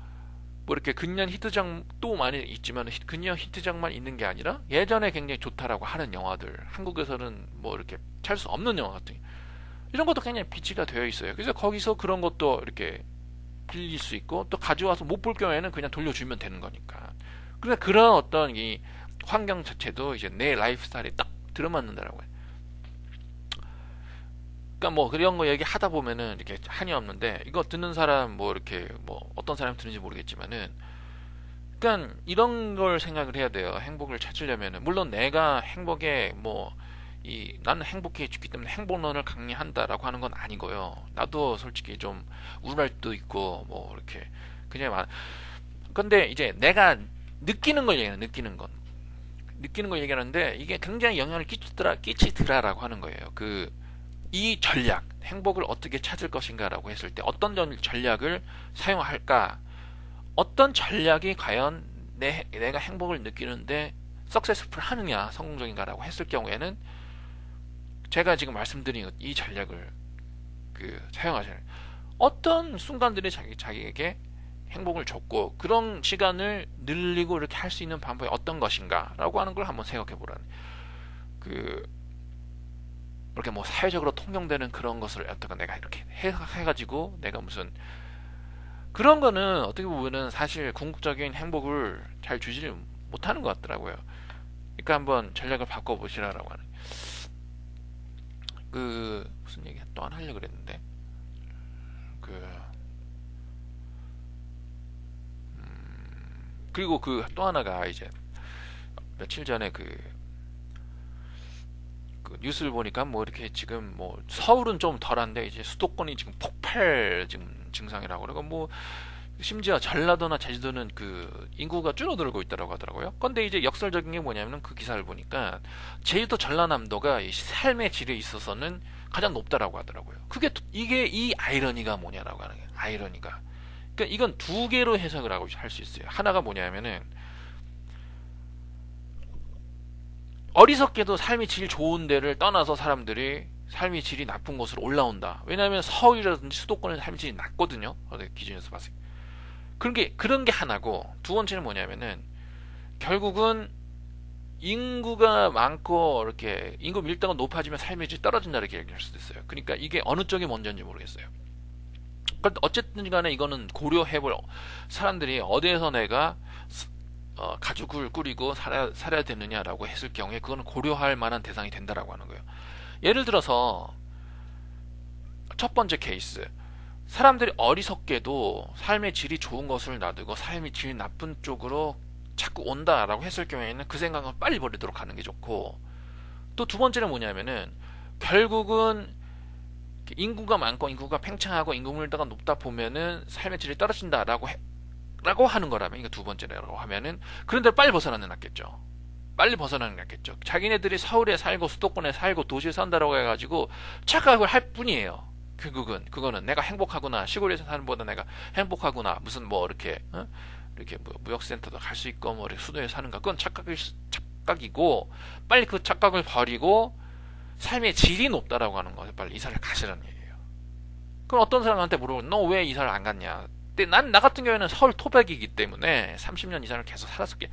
뭐 이렇게 근년 히트작도 많이 있지만 근년 히트작만 있는 게 아니라 예전에 굉장히 좋다라고 하는 영화들 한국에서는 뭐 이렇게 찾을 수 없는 영화 같은 이런 것도 굉장히 비치가 되어 있어요. 그래서 거기서 그런 것도 이렇게 빌릴 수 있고 또 가져와서 못 볼 경우에는 그냥 돌려주면 되는 거니까. 그래서 그런 어떤 이 환경 자체도 이제 내 라이프 스타일에 딱 들어맞는다라고 해요. 그러니까 뭐 그런 거 얘기하다 보면은 이렇게 한이 없는데 이거 듣는 사람 뭐 이렇게 뭐 어떤 사람 듣는지 모르겠지만은 그러니까 이런 걸 생각을 해야 돼요. 행복을 찾으려면은 물론 내가 행복에 뭐 이 나는 행복해 죽기 때문에 행복론을 강요한다라고 하는 건 아니고요. 나도 솔직히 좀 우울할 때도 있고 뭐 이렇게 그냥 근데 이제 내가 느끼는 걸 얘기하는 느끼는 걸 얘기하는데 이게 굉장히 영향을 끼치더라라고 하는 거예요. 이 전략, 행복을 어떻게 찾을 것인가라고 했을 때 어떤 전략을 사용할까? 어떤 전략이 과연 내가 행복을 느끼는데 석세스풀 하느냐, 성공적인가라고 했을 경우에는 제가 지금 말씀드린 이 전략을 사용하셔야 해요. 어떤 순간들이 자기에게 행복을 줬고 그런 시간을 늘리고 이렇게 할 수 있는 방법이 어떤 것인가라고 하는 걸 한번 생각해 보라는 이렇게 뭐 사회적으로 통용되는 그런 것을 어떻게 내가 이렇게 해가지고 내가 무슨 그런 거는 어떻게 보면은 사실 궁극적인 행복을 잘 주지를 못하는 것 같더라고요. 그러니까 한번 전략을 바꿔보시라라고 하는 무슨 얘기 또 하나 하려고 그랬는데 그리고 또 하나가 이제 며칠 전에 그 뉴스를 보니까 뭐 이렇게 지금 뭐 서울은 좀 덜한데 이제 수도권이 지금 폭발 지금 증상이라고 그러고 뭐 심지어 전라도나 제주도는 인구가 줄어들고 있다고 하더라고요. 근데 이제 역설적인 게 뭐냐면 그 기사를 보니까 제주도 전라남도가 이 삶의 질에 있어서는 가장 높다라고 하더라고요. 이게 이 아이러니가 뭐냐라고 하는 거예요. 아이러니가. 그러니까 이건 두 개로 해석을 하고 할 수 있어요. 하나가 뭐냐면은 어리석게도 삶의 질 좋은 데를 떠나서 사람들이 삶의 질이 나쁜 곳으로 올라온다. 왜냐하면 서울이라든지 수도권은 삶의 질이 낮거든요. 기준에서 봤을 때. 그런 게 하나고 두 번째는 뭐냐면은 결국은 인구가 많고 이렇게 인구 밀도가 높아지면 삶의 질이 떨어진다 이렇게 얘기할 수도 있어요. 그러니까 이게 어느 쪽이 먼저인지 모르겠어요. 그런데 어쨌든 간에 이거는 고려해볼 사람들이 어디에서 내가 가족을 꾸리고 살아야 되느냐라고 했을 경우에 그거는 고려할 만한 대상이 된다라고 하는 거예요. 예를 들어서 첫 번째 케이스 사람들이 어리석게도 삶의 질이 좋은 것을 놔두고 삶의 질이 나쁜 쪽으로 자꾸 온다라고 했을 경우에는 그 생각은 빨리 버리도록 하는 게 좋고 또 두 번째는 뭐냐면은 결국은 인구가 많고 인구가 팽창하고 인구 밀도가 높다 보면은 삶의 질이 떨어진다라고 하는 거라면 이거 두 번째라고 하면은 그런 데를 빨리 벗어나는 게 낫겠죠. 빨리 벗어나는 게 낫겠죠. 자기네들이 서울에 살고 수도권에 살고 도시에 산다라고 해가지고 착각을 할 뿐이에요. 결국은 그거는 내가 행복하구나 시골에서 사는 보다 내가 행복하구나 무슨 뭐 이렇게 뭐 무역센터도 갈 수 있고 뭐 수도에 사는가 그건 착각이고 빨리 그 착각을 버리고 삶의 질이 높다라고 하는 거예요. 빨리 이사를 가시라는 얘기예요. 그럼 어떤 사람한테 물어보면 너 왜 이사를 안 갔냐? 근데 나 같은 경우에는 서울 토백이기 때문에 30년 이상을 계속 살았었기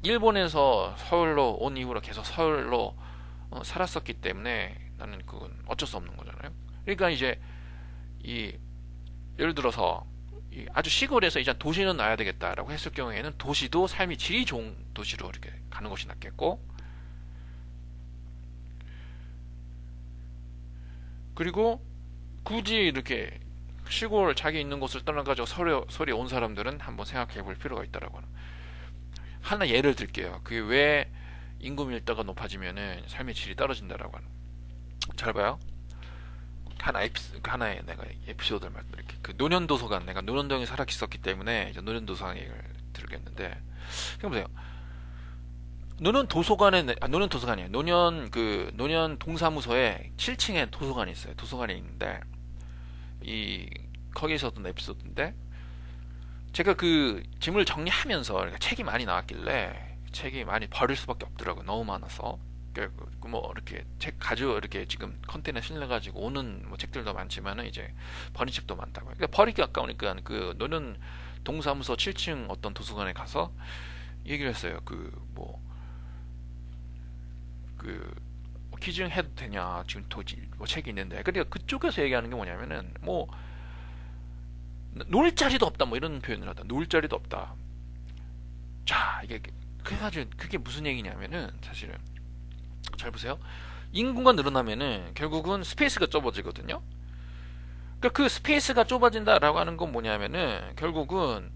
일본에서 서울로 온 이후로 계속 서울로 살았었기 때문에 나는 그건 어쩔 수 없는 거잖아요. 그러니까 이제 예를 들어서 아주 시골에서 이제 도시는 놔야 되겠다라고 했을 경우에는 도시도 삶이 질이 좋은 도시로 이렇게 가는 것이 낫겠고 그리고 굳이 이렇게 시골 자기 있는 곳을 떠나가지고 서울에 온 사람들은 한번 생각해 볼 필요가 있다라고 하는 하나 예를 들게요. 그게 왜 인구 밀도가 높아지면은 삶의 질이 떨어진다라고 하는 잘 봐요. 하나의 내가 에피소드를 말씀드릴게. 그 노년 도서관, 내가 노년동에 살아 있었기 때문에 이제 노년 도서관 얘기를 들겠는데, 그럼 보세요. 노년 도서관이에요. 노년 동사무소에 7층에 도서관이 있어요. 도서관이 있는데, 이, 거기서 어떤 에피소드인데, 제가 그 짐을 정리하면서 그러니까 책이 많이 나왔길래, 책이 많이 버릴 수밖에 없더라고요. 너무 많아서. 뭐 이렇게 책 가지고 이렇게 지금 컨테이너 실려가지고 오는 뭐 책들도 많지만은 이제 버린 책도 많다고요. 그러니까 버리기 아까우니까 그 노년 동사무소 7층 어떤 도서관에 가서 얘기를 했어요. 그 기증 해도 되냐, 지금 뭐 책이 있는데. 그러니까 그쪽에서 얘기하는 게 뭐냐면은 뭐 놀 자리도 없다, 뭐 이런 표현을 하다. 놀 자리도 없다. 자, 이게 그래가지고 그게 무슨 얘기냐면은 사실은 잘 보세요. 인구가 늘어나면은 결국은 스페이스가 좁아지거든요. 그러니까 그 스페이스가 좁아진다라고 하는 건 뭐냐면은 결국은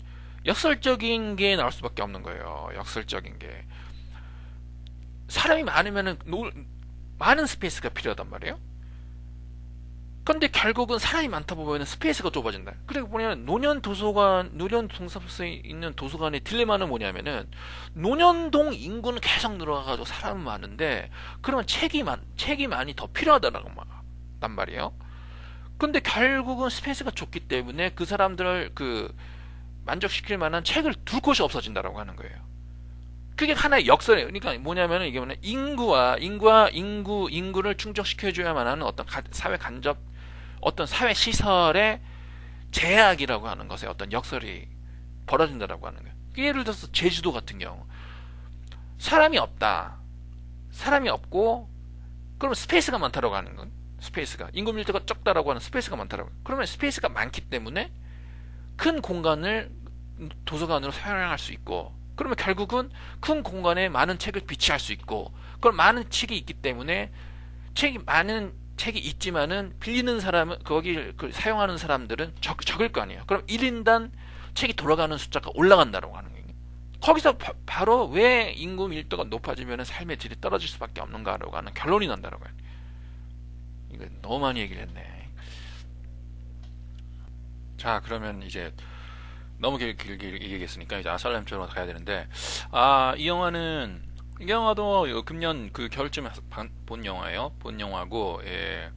역설적인 게 나올 수밖에 없는 거예요. 역설적인 게. 사람이 많으면은 많은 스페이스가 필요하단 말이에요. 근데 결국은 사람이 많다 보면 스페이스가 좁아진다. 그리고 뭐냐면 노년 동사무소에 있는 도서관의 딜레마는 뭐냐면은 노년동 인구는 계속 늘어가지고 사람은 많은데 그러면 책이 많이 더 필요하다는 단 말이에요. 근데 결국은 스페이스가 좁기 때문에 그 사람들을 만족시킬 만한 책을 둘 곳이 없어진다라고 하는 거예요. 그게 하나의 역설이에요. 그러니까 뭐냐면은 이게 뭐냐, 인구를 충족시켜줘야만 하는 어떤 사회 간접, 어떤 사회 시설의 제약이라고 하는 것에 어떤 역설이 벌어진다라고 하는 거예요. 예를 들어서 제주도 같은 경우 사람이 없다. 사람이 없고 그러면 스페이스가 많다라고 하는 건, 스페이스가 인구 밀도가 적다라고 하는 스페이스가 많다라고. 그러면 스페이스가 많기 때문에 큰 공간을 도서관으로 사용할 수 있고, 그러면 결국은 큰 공간에 많은 책을 비치할 수 있고, 그럼 많은 책이 있기 때문에 많은 책이 있지만은 빌리는 사람은, 거기 사용하는 사람들은 적을 거 아니에요. 그럼 1인당 책이 돌아가는 숫자가 올라간다고 하는 거예요. 거기서 바로 왜 인구 밀도가 높아지면 삶의 질이 떨어질 수밖에 없는가라고 하는 결론이 난다라고 해요. 이거 너무 많이 얘기를 했네. 자, 그러면 이제 너무 길게 얘기했으니까 이제 아살렘처럼 가야 되는데, 이 영화도 금년 그 겨울쯤에 본 영화예요. 본 영화고, 예.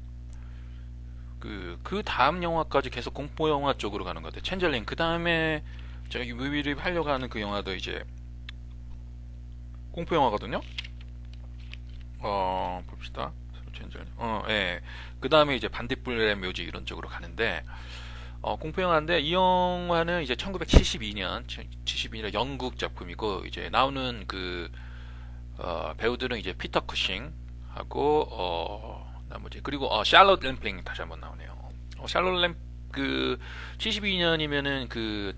그 다음 영화까지 계속 공포 영화 쪽으로 가는 것 같아요. 챈젤링. 그 다음에 제가 뮤비를 하려고 하는 그 영화도 이제 공포 영화거든요. 봅시다. 챈젤링. 예. 그 다음에 이제 반딧불의 묘지 이런 쪽으로 가는데, 공포 영화인데 이 영화는 이제 1972년 영국 작품이고, 이제 나오는 배우들은 이제 피터 커싱 하고 나머지, 그리고 샬롯 램플링 다시 한번 나오네요. 샬롯 램 72년이면은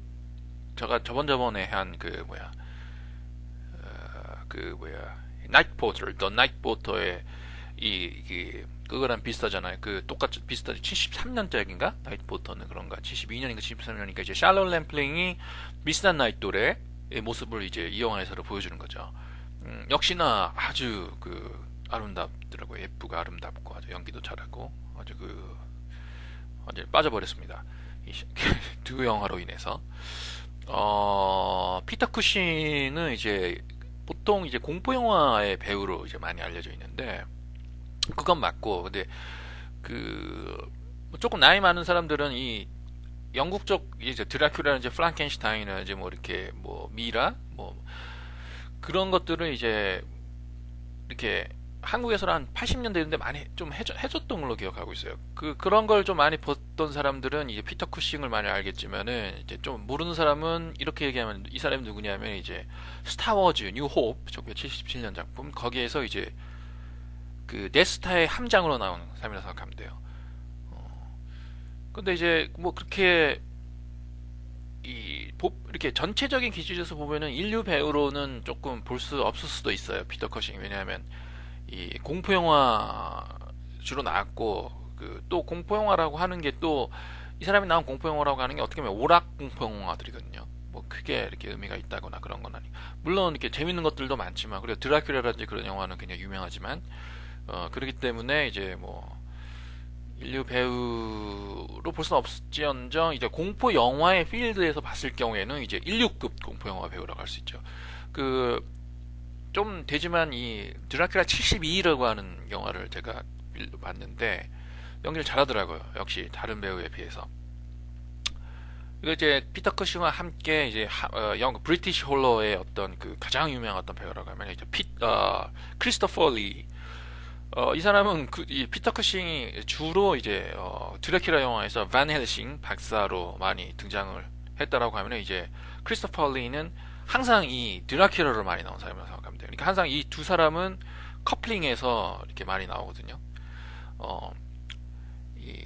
제가 저번에 한 나이트 포터, 더 나이트 포터의 그거랑 비슷하잖아요. 똑같이 비슷하지. 73년작인가? 나이트 포터는 그런가? 72년인가 73년인가? 이제 샬롯 램플링이 비슷한 나이트돌의 모습을 이제 이 영화에서 보여주는 거죠. 역시나 아주 아름답더라고요. 예쁘고 아름답고 아주 연기도 잘하고 아주 완전히 빠져버렸습니다. 두 영화로 인해서. 피터 쿠싱은 이제 보통 이제 공포 영화의 배우로 이제 많이 알려져 있는데, 그건 맞고, 근데 조금 나이 많은 사람들은 이 영국 쪽 이제 드라큘라나 프랑켄슈타인이나 이제 뭐 이렇게 뭐 미라 뭐 그런 것들을 이제 이렇게 한국에서는 한 80년대인데 많이 좀 해줬던 걸로 기억하고 있어요. 그런 걸 좀 많이 봤던 사람들은 이제 피터 쿠싱을 많이 알겠지만은, 이제 좀 모르는 사람은 이렇게 얘기하면 이 사람이 누구냐면 이제 스타워즈 뉴 호프 1977년 작품, 거기에서 이제 데스타의 함장으로 나오는 사람이라고 생각하면 돼요. 근데 이제 뭐 그렇게 이렇게 전체적인 기준에서 보면은 인류 배우로는 조금 볼 수 없을 수도 있어요. 피터 커싱. 왜냐하면 이 공포 영화 주로 나왔고, 또 공포 영화라고 하는 게, 또 이 사람이 나온 공포 영화라고 하는 게 어떻게 보면 오락 공포 영화들이거든요. 뭐 크게 이렇게 의미가 있다거나 그런 건 아니. 물론 이렇게 재밌는 것들도 많지만, 그리고 드라큘라라든지 그런 영화는 굉장히 유명하지만, 그렇기 때문에 이제 뭐 인류 배우로 볼 수는 없지언정 이제 공포 영화의 필드에서 봤을 경우에는 이제 인류급 공포 영화 배우라고 할 수 있죠. 그 좀 되지만 이 드라큘라 72라고 하는 영화를 제가 봤는데 연기를 잘하더라고요. 역시 다른 배우에 비해서. 이거 이제 피터 커싱과 함께 이제 영 브리티시 홀러의 어떤 그 가장 유명한 어떤 배우라고 하면 이제 크리스토퍼 리. 이 사람은 이 피터 커싱이 주로 이제 드라큘라 영화에서 반 헬싱 박사로 많이 등장을 했다라고 하면 이제 크리스토퍼 리는 항상 이 드라큘라로 많이 나온 사람이라고 생각하면 돼요. 그러니까 항상 이 두 사람은 커플링해서 이렇게 많이 나오거든요. 어, 이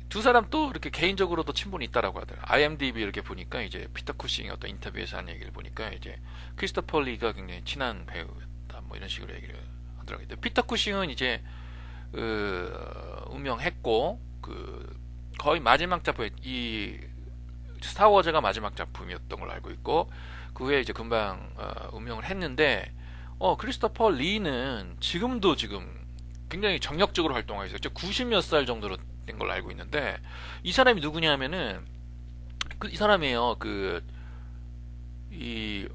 두 사람 또 이렇게 개인적으로도 친분이 있다라고 하더라고요. IMDb 이렇게 보니까 이제 피터 쿠싱의 어떤 인터뷰에서 한 얘기를 보니까 이제 크리스토퍼 리가 굉장히 친한 배우였다 뭐 이런 식으로 얘기를 하더라고요. 피터 쿠싱은 이제 운명했고 그 거의 마지막 작품 이 스타워즈가 마지막 작품이었던 걸로 알고 있고 그 후에 이제 금방 운명을 했는데 크리스토퍼 리는 지금도 지금 굉장히 정력적으로 활동하고 있어요. 90 몇 살 정도로 된 걸로 알고 있는데 이 사람이 누구냐면은 이 사람이에요. 이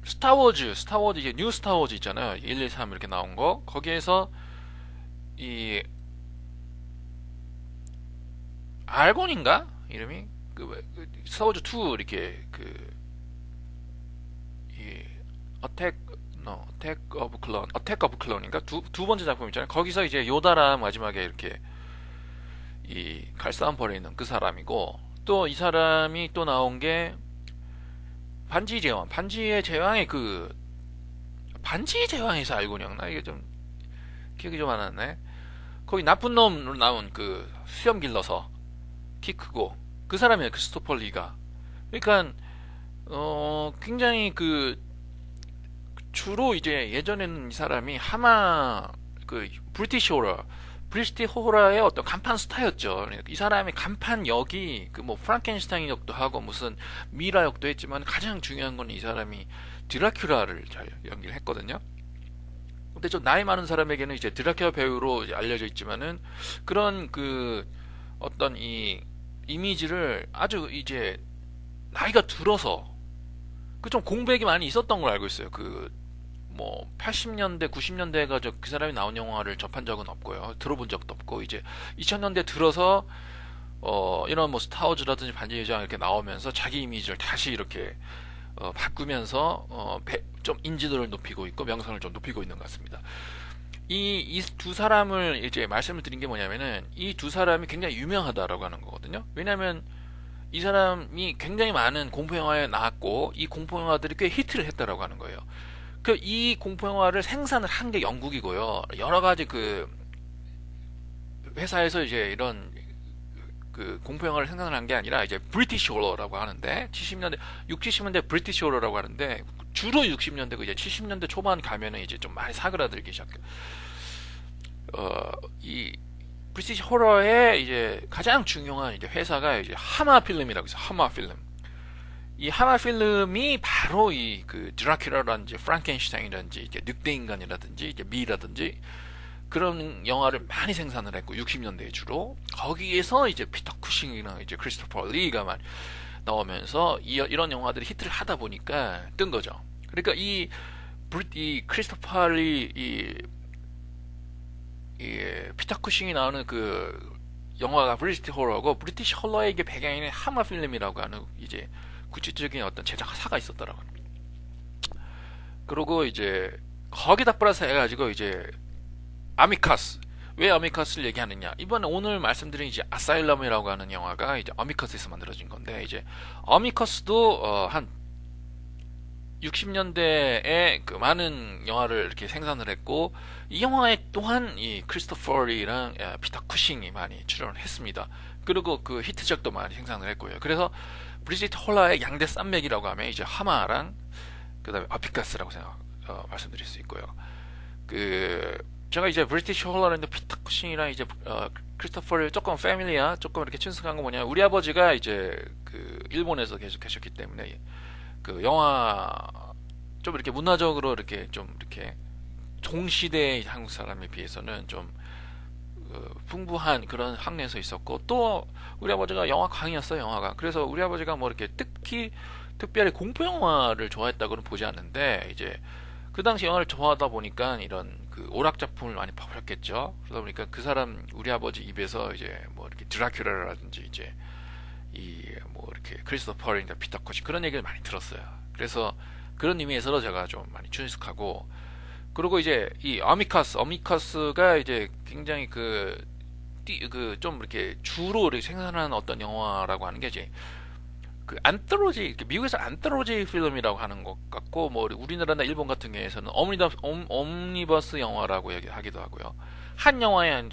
스타워즈 이제 뉴 스타워즈 있잖아요. 1, 2, 3 이렇게 나온 거 거기에서 이 알곤인가 이름이 스타워즈 2 이렇게 이 어택 오브 클론인가 두 번째 작품 있잖아요. 거기서 이제 요다랑 마지막에 이렇게 이 칼싸움 벌이는 그 사람이고 또 이 사람이 또 나온 게 반지의 제왕의 반지의 제왕에서 알고냐나 이게 좀 기억이 좀 안 나네. 거기 나쁜 놈으로 나온 그 수염 길러서 키 크고 그 사람이에요. 크리스토퍼 리가. 그러니까 굉장히 주로 이제 예전에는 이 사람이 브리티시 호러의 어떤 간판 스타였죠. 그러니까 이 사람의 간판 역이 뭐 프랑켄슈타인 역도 하고 무슨 미라 역도 했지만 가장 중요한 건 이 사람이 드라큘라를 잘 연기를 했거든요. 근데 좀 나이 많은 사람에게는 이제 드라큘라 배우로 알려져 있지만은 그런 어떤 이 이미지를 아주 이제 나이가 들어서 좀 공백이 많이 있었던 걸 알고 있어요. 뭐 80년대, 90년대가 그 사람이 나온 영화를 접한 적은 없고요. 들어본 적도 없고 이제 2000년대 들어서 이런 뭐 스타워즈라든지 반지의 제왕 이렇게 나오면서 자기 이미지를 다시 이렇게 바꾸면서 좀 인지도를 높이고 있고 명성을 좀 높이고 있는 것 같습니다. 이 두 사람을 이제 말씀을 드린 게 뭐냐면은 이 두 사람이 굉장히 유명하다라고 하는 거거든요. 왜냐하면 이 사람이 굉장히 많은 공포 영화에 나왔고 이 공포 영화들이 꽤 히트를 했다라고 하는 거예요. 이 공포 영화를 생산을 한 게 영국이고요. 여러 가지 회사에서 이제 이런 공포 영화를 생산을 한 게 아니라 이제 브리티시 호러라고 하는데 6, 70년대 브리티시 호러라고 하는데 주로 60년대고 이제 70년대 초반 가면은 이제 좀 많이 사그라들기 시작. 이 브리티시 호러의 이제 가장 중요한 이제 회사가 이제 하마 필름이라고 있어요. 하마 필름. 이 하마 필름이 바로 드라큘라라든지 프랑켄슈타인이라든지 이제 늑대 인간이라든지 이제 미라든지 그런 영화를 많이 생산을 했고 60년대에 주로 거기에서 이제 피터 쿠싱이나 이제 크리스토퍼 리가 많이 나오면서 이런 영화들이 히트를 하다 보니까 뜬 거죠. 그러니까 이 크리스토퍼 리 피터 쿠싱이 나오는 영화가 브리티시 호러고 브리티시 호러의 이게 배경에는 하마 필름이라고 하는 이제 구체적인 어떤 제작사가 있었더라고요. 그리고 이제 거기다 플러스 해가지고 이제 아미카스. 왜 아미카스를 얘기하느냐? 이번에 오늘 말씀드린 이제 아사일럼이라고 하는 영화가 이제 아미카스에서 만들어진 건데 이제 아미카스도 한 60년대에 많은 영화를 이렇게 생산을 했고 이 영화에 또한 이 크리스토퍼 리랑 피터 쿠싱이 많이 출연을 했습니다. 그리고 히트작도 많이 생산을 했고요. 그래서 브리짓 홀러의 양대 산맥이라고 하면 이제 하마랑 그다음에 아피카스라고 말씀드릴 수 있고요. 제가 이제 브리티시 홀러랑 피터 쿠싱이랑 이제 크리스토퍼를 조금 패밀리아 조금 이렇게 친숙한 거 뭐냐, 우리 아버지가 이제 일본에서 계속 계셨기 때문에 영화 좀 이렇게 문화적으로 이렇게 좀 이렇게 동시대의 한국 사람에 비해서는 좀 풍부한 그런 학내에서 있었고, 또 우리 아버지가 영화 광이었어요, 영화가. 그래서 우리 아버지가 뭐 이렇게 특별히 공포 영화를 좋아했다고는 보지 않는데, 이제 그 당시 영화를 좋아하다 보니까 이런 그 오락 작품을 많이 보셨겠죠. 그러다 보니까 그 사람 우리 아버지 입에서 이제 뭐 이렇게 드라큘라라든지 이제 이 뭐 이렇게 크리스토퍼 링과 피터 컷이 그런 얘기를 많이 들었어요. 그래서 그런 의미에서 제가 좀 많이 친숙하고, 그리고 이제 이 어미커스가 이제 굉장히 좀 이렇게 주로 이렇게 생산하는 어떤 영화라고 하는 게 이제 그 안톨로지, 이렇게 미국에서 안톨로지 필름이라고 하는 것 같고, 뭐 우리나라나 일본 같은 경우에서는 옴니버스 영화라고 얘기하기도 하고요. 한 영화에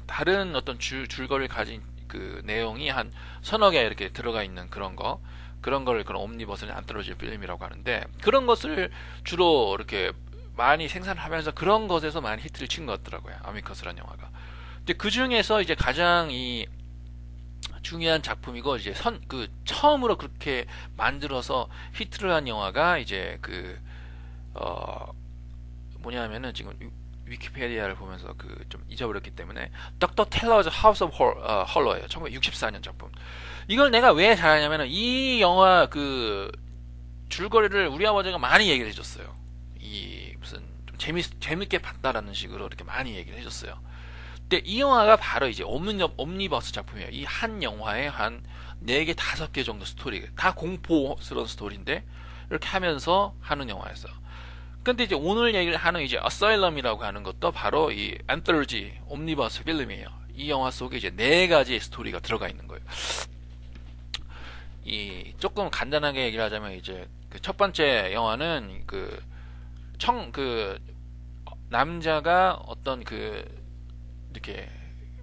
다른 어떤 줄거리를 가진 그 내용이 한 서너 개 이렇게 들어가 있는 그런 거를 그런 옴니버스는 안톨로지 필름이라고 하는데, 그런 것을 주로 이렇게 많이 생산하면서 그런 것에서 많이 히트를 친 것 같더라고요. 아미커스라는 영화가. 근데 그 중에서 이제 가장 이 중요한 작품이고, 이제 처음으로 그렇게 만들어서 히트를 한 영화가 이제 뭐냐면은 지금 위키페디아를 보면서 좀 잊어버렸기 때문에 닥터 텔러즈 하우스 오브 헐러예요. 1964년 작품. 이걸 내가 왜 잘하냐면은 이 영화 줄거리를 우리 아버지가 많이 얘기를 해줬어요. 이 무슨 좀 재밌게 봤다라는 식으로 이렇게 많이 얘기를 해줬어요. 근데 이 영화가 바로 이제 옴니버스 작품이에요. 이 한 영화에 한 4개, 5개 정도 스토리, 다 공포스러운 스토리인데 이렇게 하면서 하는 영화였어요. 근데 이제 오늘 얘기를 하는 이제 어사일럼이라고 하는 것도 바로 이 안톨로지 옴니버스 필름이에요. 이 영화 속에 이제 4가지의 스토리가 들어가 있는 거예요. 이 조금 간단하게 얘기를 하자면, 이제 그 첫 번째 영화는 남자가 어떤 이렇게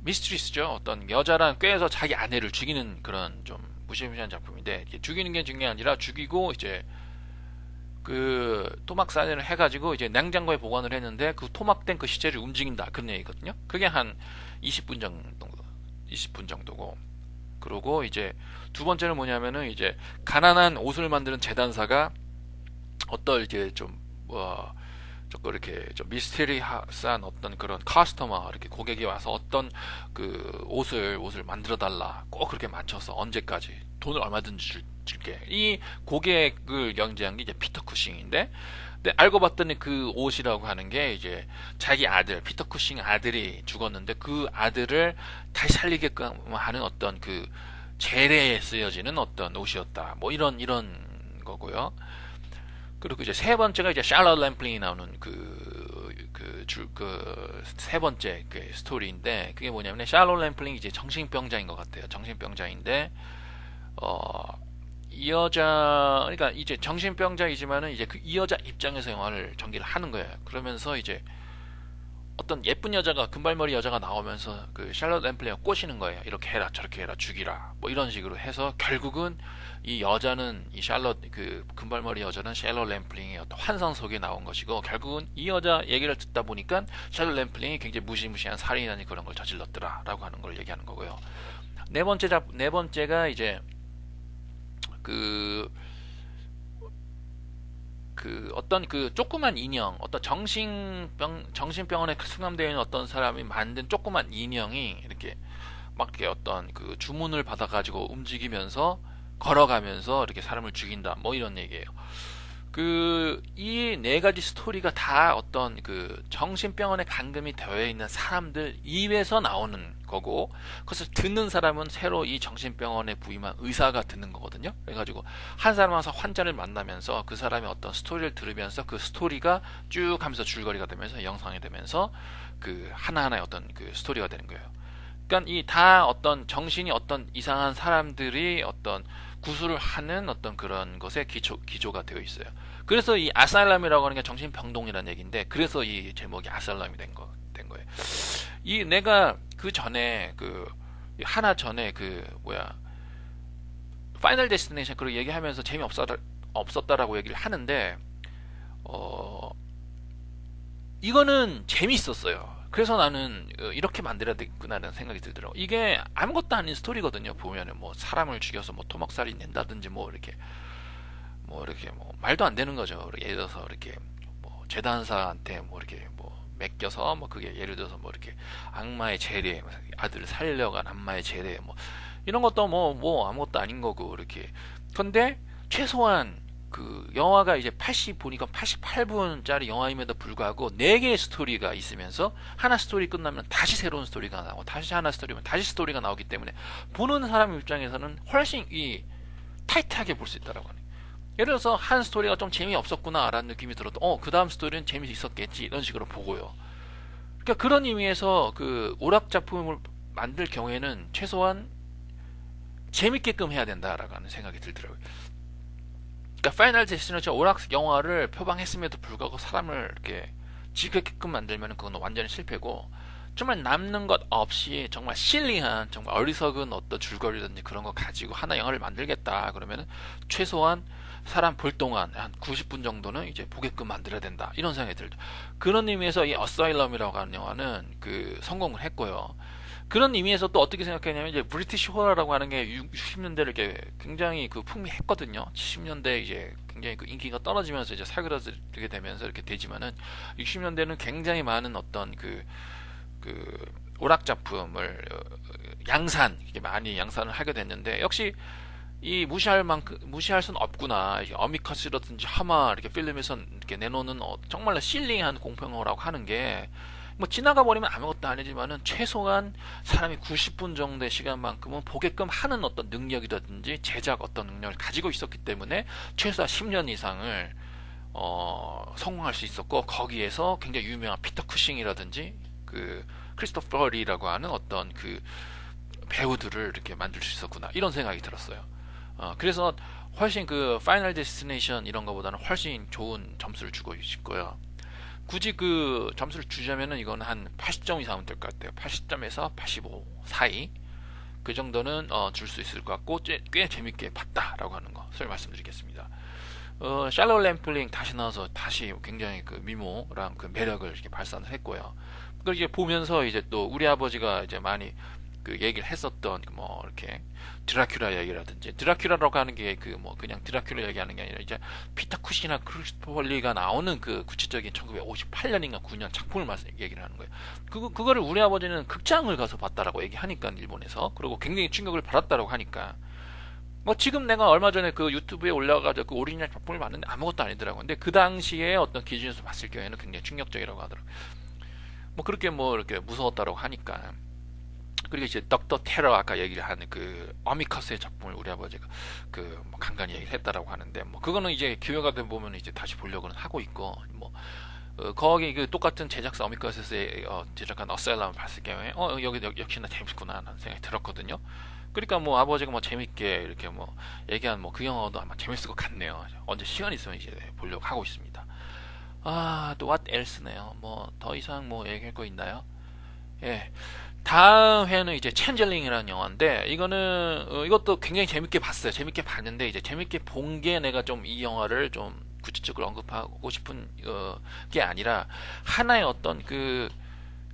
미스트리스죠. 어떤 여자랑 꾀에서 자기 아내를 죽이는 그런 좀 무시무시한 작품인데, 죽이는 게 중요한 게 아니라 죽이고 이제 토막 사진을 해가지고 이제 냉장고에 보관을 했는데 그 토막된 그 시체를 움직인다, 그런 얘기거든요. 그게 한 20분 정도고. 그리고 이제 두 번째는 뭐냐면은, 이제 가난한 옷을 만드는 재단사가 어떤 이제 조금 이렇게 좀 미스테리한 어떤 그런 커스터머, 이렇게 고객이 와서 어떤 옷을 만들어 달라, 꼭 그렇게 맞춰서 언제까지 돈을 얼마든지 줄게. 이 고객을 연기한 게 이제 피터 쿠싱인데, 근데 알고 봤더니 그 옷이라고 하는 게 이제 자기 아들, 피터 쿠싱 아들이 죽었는데 그 아들을 다시 살리게끔 하는 어떤 재래에 쓰여지는 어떤 옷이었다. 뭐 이런 거고요. 그리고 이제 세 번째가 이제 샬럿 램플링이 나오는 세 번째 스토리인데, 그게 뭐냐면 샬럿 램플링이 이제 정신병자인 것 같아요. 정신병자인데, 이 여자, 그러니까 이제 정신병자이지만은 이제 이 여자 입장에서 영화를 전개를 하는 거예요. 그러면서 이제 어떤 예쁜 여자가, 금발머리 여자가 나오면서 샬럿 램플링을 꼬시는 거예요. 이렇게 해라, 저렇게 해라, 죽이라, 뭐 이런 식으로 해서 결국은 이 여자는, 이 금발머리 여자는 샬럿 램플링의 어떤 환상 속에 나온 것이고, 결국은 이 여자 얘기를 듣다 보니까 샬럿 램플링이 굉장히 무시무시한 살인이나 그런 걸 저질렀더라라고 하는 걸 얘기하는 거고요. 네 번째가 이제 어떤 조그만 인형, 어떤 정신병원에 수감되어 있는 어떤 사람이 만든 조그만 인형이 이렇게 막 이렇게 어떤 주문을 받아가지고 움직이면서 걸어가면서 이렇게 사람을 죽인다, 뭐 이런 얘기예요. 이 4가지 스토리가 다 어떤 정신병원에 감금이 되어 있는 사람들 입에서 나오는 거고, 그것을 듣는 사람은 새로 이 정신병원에 부임한 의사가 듣는 거거든요. 그래가지고 한 사람 와서 환자를 만나면서 그 사람의 어떤 스토리를 들으면서 그 스토리가 쭉 하면서 줄거리가 되면서 영상이 되면서 하나하나의 어떤 스토리가 되는 거예요. 그러니까 이 다 어떤 정신이 어떤 이상한 사람들이 어떤 구술을 하는 어떤 그런 것의 기조가 되어 있어요. 그래서 이 아살람이라고 하는 게 정신병동이라는 얘기인데, 그래서 이 제목이 아살람이 된 거예요. 내가 하나 전에 파이널 데스티네이션 그런 얘기하면서 재미없었다라고 얘기를 하는데, 이거는 재밌었어요. 그래서 나는 이렇게 만들어야 되겠구나라는 생각이 들더라고. 이게 아무것도 아닌 스토리거든요. 보면은 뭐 사람을 죽여서 뭐 토막살이 낸다든지 뭐 이렇게 말도 안 되는 거죠. 예를 들어서 이렇게 뭐 재단사한테 뭐 이렇게 뭐 맡겨서 뭐 그게 예를 들어서 뭐 이렇게 악마의 재래, 아들을 살려간 악마의 재래 뭐 이런 것도 뭐 아무것도 아닌 거고 이렇게. 근데 최소한 그 영화가 이제 80 보니까 88분짜리 영화임에도 불구하고 4개의 스토리가 있으면서 하나 스토리 끝나면 다시 새로운 스토리가 나오고 다시 하나 스토리면 다시 스토리가 나오기 때문에 보는 사람 입장에서는 훨씬 이 타이트하게 볼 수 있다라고 하네. 예를 들어서 한 스토리가 좀 재미없었구나 라는 느낌이 들어도 그 다음 스토리는 재미있었겠지 이런 식으로 보고요. 그러니까 그런 의미에서 그 오락 작품을 만들 경우에는 최소한 재밌게끔 해야 된다라고 하는 생각이 들더라고요. 그러니까 파이널 데스티네이션 오락 영화를 표방했음에도 불구하고 사람을 이렇게 지겹게끔 만들면 그건 완전히 실패고, 정말 남는 것 없이 정말 실리한 정말 어리석은 어떤 줄거리든지 그런 거 가지고 하나 영화를 만들겠다 그러면은 최소한 사람 볼 동안 한 90분 정도는 이제 보게끔 만들어야 된다 이런 생각이 들죠. 그런 의미에서 이 어사일럼이라고 하는 영화는 그 성공을 했고요. 그런 의미에서 또 어떻게 생각했냐면 이제 브리티시 호러라고 하는 게 60년대를 이렇게 굉장히 그 풍미했거든요. 70년대 이제 굉장히 그 인기가 떨어지면서 이제 사그라들게 되면서 이렇게 되지만은 60년대는 굉장히 많은 어떤 그 오락 작품을 양산 이게 많이 양산을 하게 됐는데, 역시 이 무시할 수는 없구나. 어미커스라든지 하마 이렇게 필름에서 이렇게 내놓는 정말로 실링한 공포영화라고 하는 게 뭐 지나가 버리면 아무것도 아니지만은 최소한 사람이 90분 정도의 시간만큼은 보게끔 하는 어떤 능력이라든지 제작 어떤 능력을 가지고 있었기 때문에 최소한 10년 이상을 성공할 수 있었고, 거기에서 굉장히 유명한 피터 쿠싱이라든지 그 크리스토퍼 리라고 하는 어떤 그 배우들을 이렇게 만들 수 있었구나 이런 생각이 들었어요. 그래서 훨씬 그 파이널 데스티네이션 이런 거보다는 훨씬 좋은 점수를 주고 있고요. 굳이 그 점수를 주자면은 이건 한 80점 이상은 될 것 같아요. 80점에서 85 사이 그 정도는 줄 수 있을 것 같고 꽤 재밌게 봤다라고 하는 것을 말씀드리겠습니다. 샬롯 램플링 다시 나와서 다시 굉장히 그 미모랑 그 매력을 이렇게 발산을 했고요. 그걸 이제 보면서 이제 또 우리 아버지가 이제 많이 그 얘기를 했었던 뭐 이렇게 드라큘라 얘기라든지, 드라큘라라고 하는 게 그 뭐 그냥 드라큘라 얘기하는 게 아니라 이제 피터 쿠시나 크리스토퍼 리가 나오는 그 구체적인 1958년인가 9년 작품을 얘기를 하는 거예요. 그거를 우리 아버지는 극장을 가서 봤다라고 얘기하니까 일본에서, 그리고 굉장히 충격을 받았다라고 하니까 뭐 지금 내가 얼마 전에 그 유튜브에 올라가서 그 오리지널 작품을 봤는데 아무것도 아니더라고. 근데 그 당시에 어떤 기준에서 봤을 경우에는 굉장히 충격적이라고 하더라고. 뭐 그렇게 뭐 이렇게 무서웠다라고 하니까. 그리고 이제 덕터 테러 아까 얘기를 하는 그 어미커스의 작품을 우리 아버지가 그뭐 간간히 얘기를 했다라고 하는데, 뭐 그거는 이제 기회가 돼 보면 이제 다시 보려고는 하고 있고, 뭐 거기 그 똑같은 제작사 어미커스의 제작한 어셀람을 봤을 경우에 여기 역시나 재밌구나 하는 생각이 들었거든요. 그러니까 뭐 아버지가 뭐 재밌게 이렇게 뭐 얘기한 뭐 그 영화도 아마 재밌을 것 같네요. 언제 시간 있으면 이제 보려고 하고 있습니다. 또 what else네요. 뭐 더 이상 뭐 얘기할 거 있나요? 예. 다음 회는 이제 챈젤링이라는 영화인데, 이거는 이것도 굉장히 재밌게 봤어요. 재밌게 봤는데 이제 재밌게 본 게 내가 좀 이 영화를 좀 구체적으로 언급하고 싶은 게 아니라 하나의 어떤 그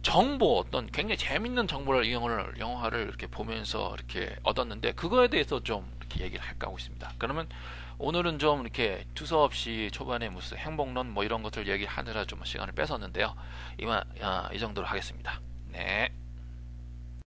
정보, 어떤 굉장히 재밌는 정보를 이 영화를 이렇게 보면서 이렇게 얻었는데, 그거에 대해서 좀 이렇게 얘기를 할까 하고 있습니다. 그러면 오늘은 좀 이렇게 두서없이 초반에 무슨 행복론 뭐 이런 것들 얘기하느라 좀 시간을 뺏었는데요. 이 정도로 하겠습니다. 네.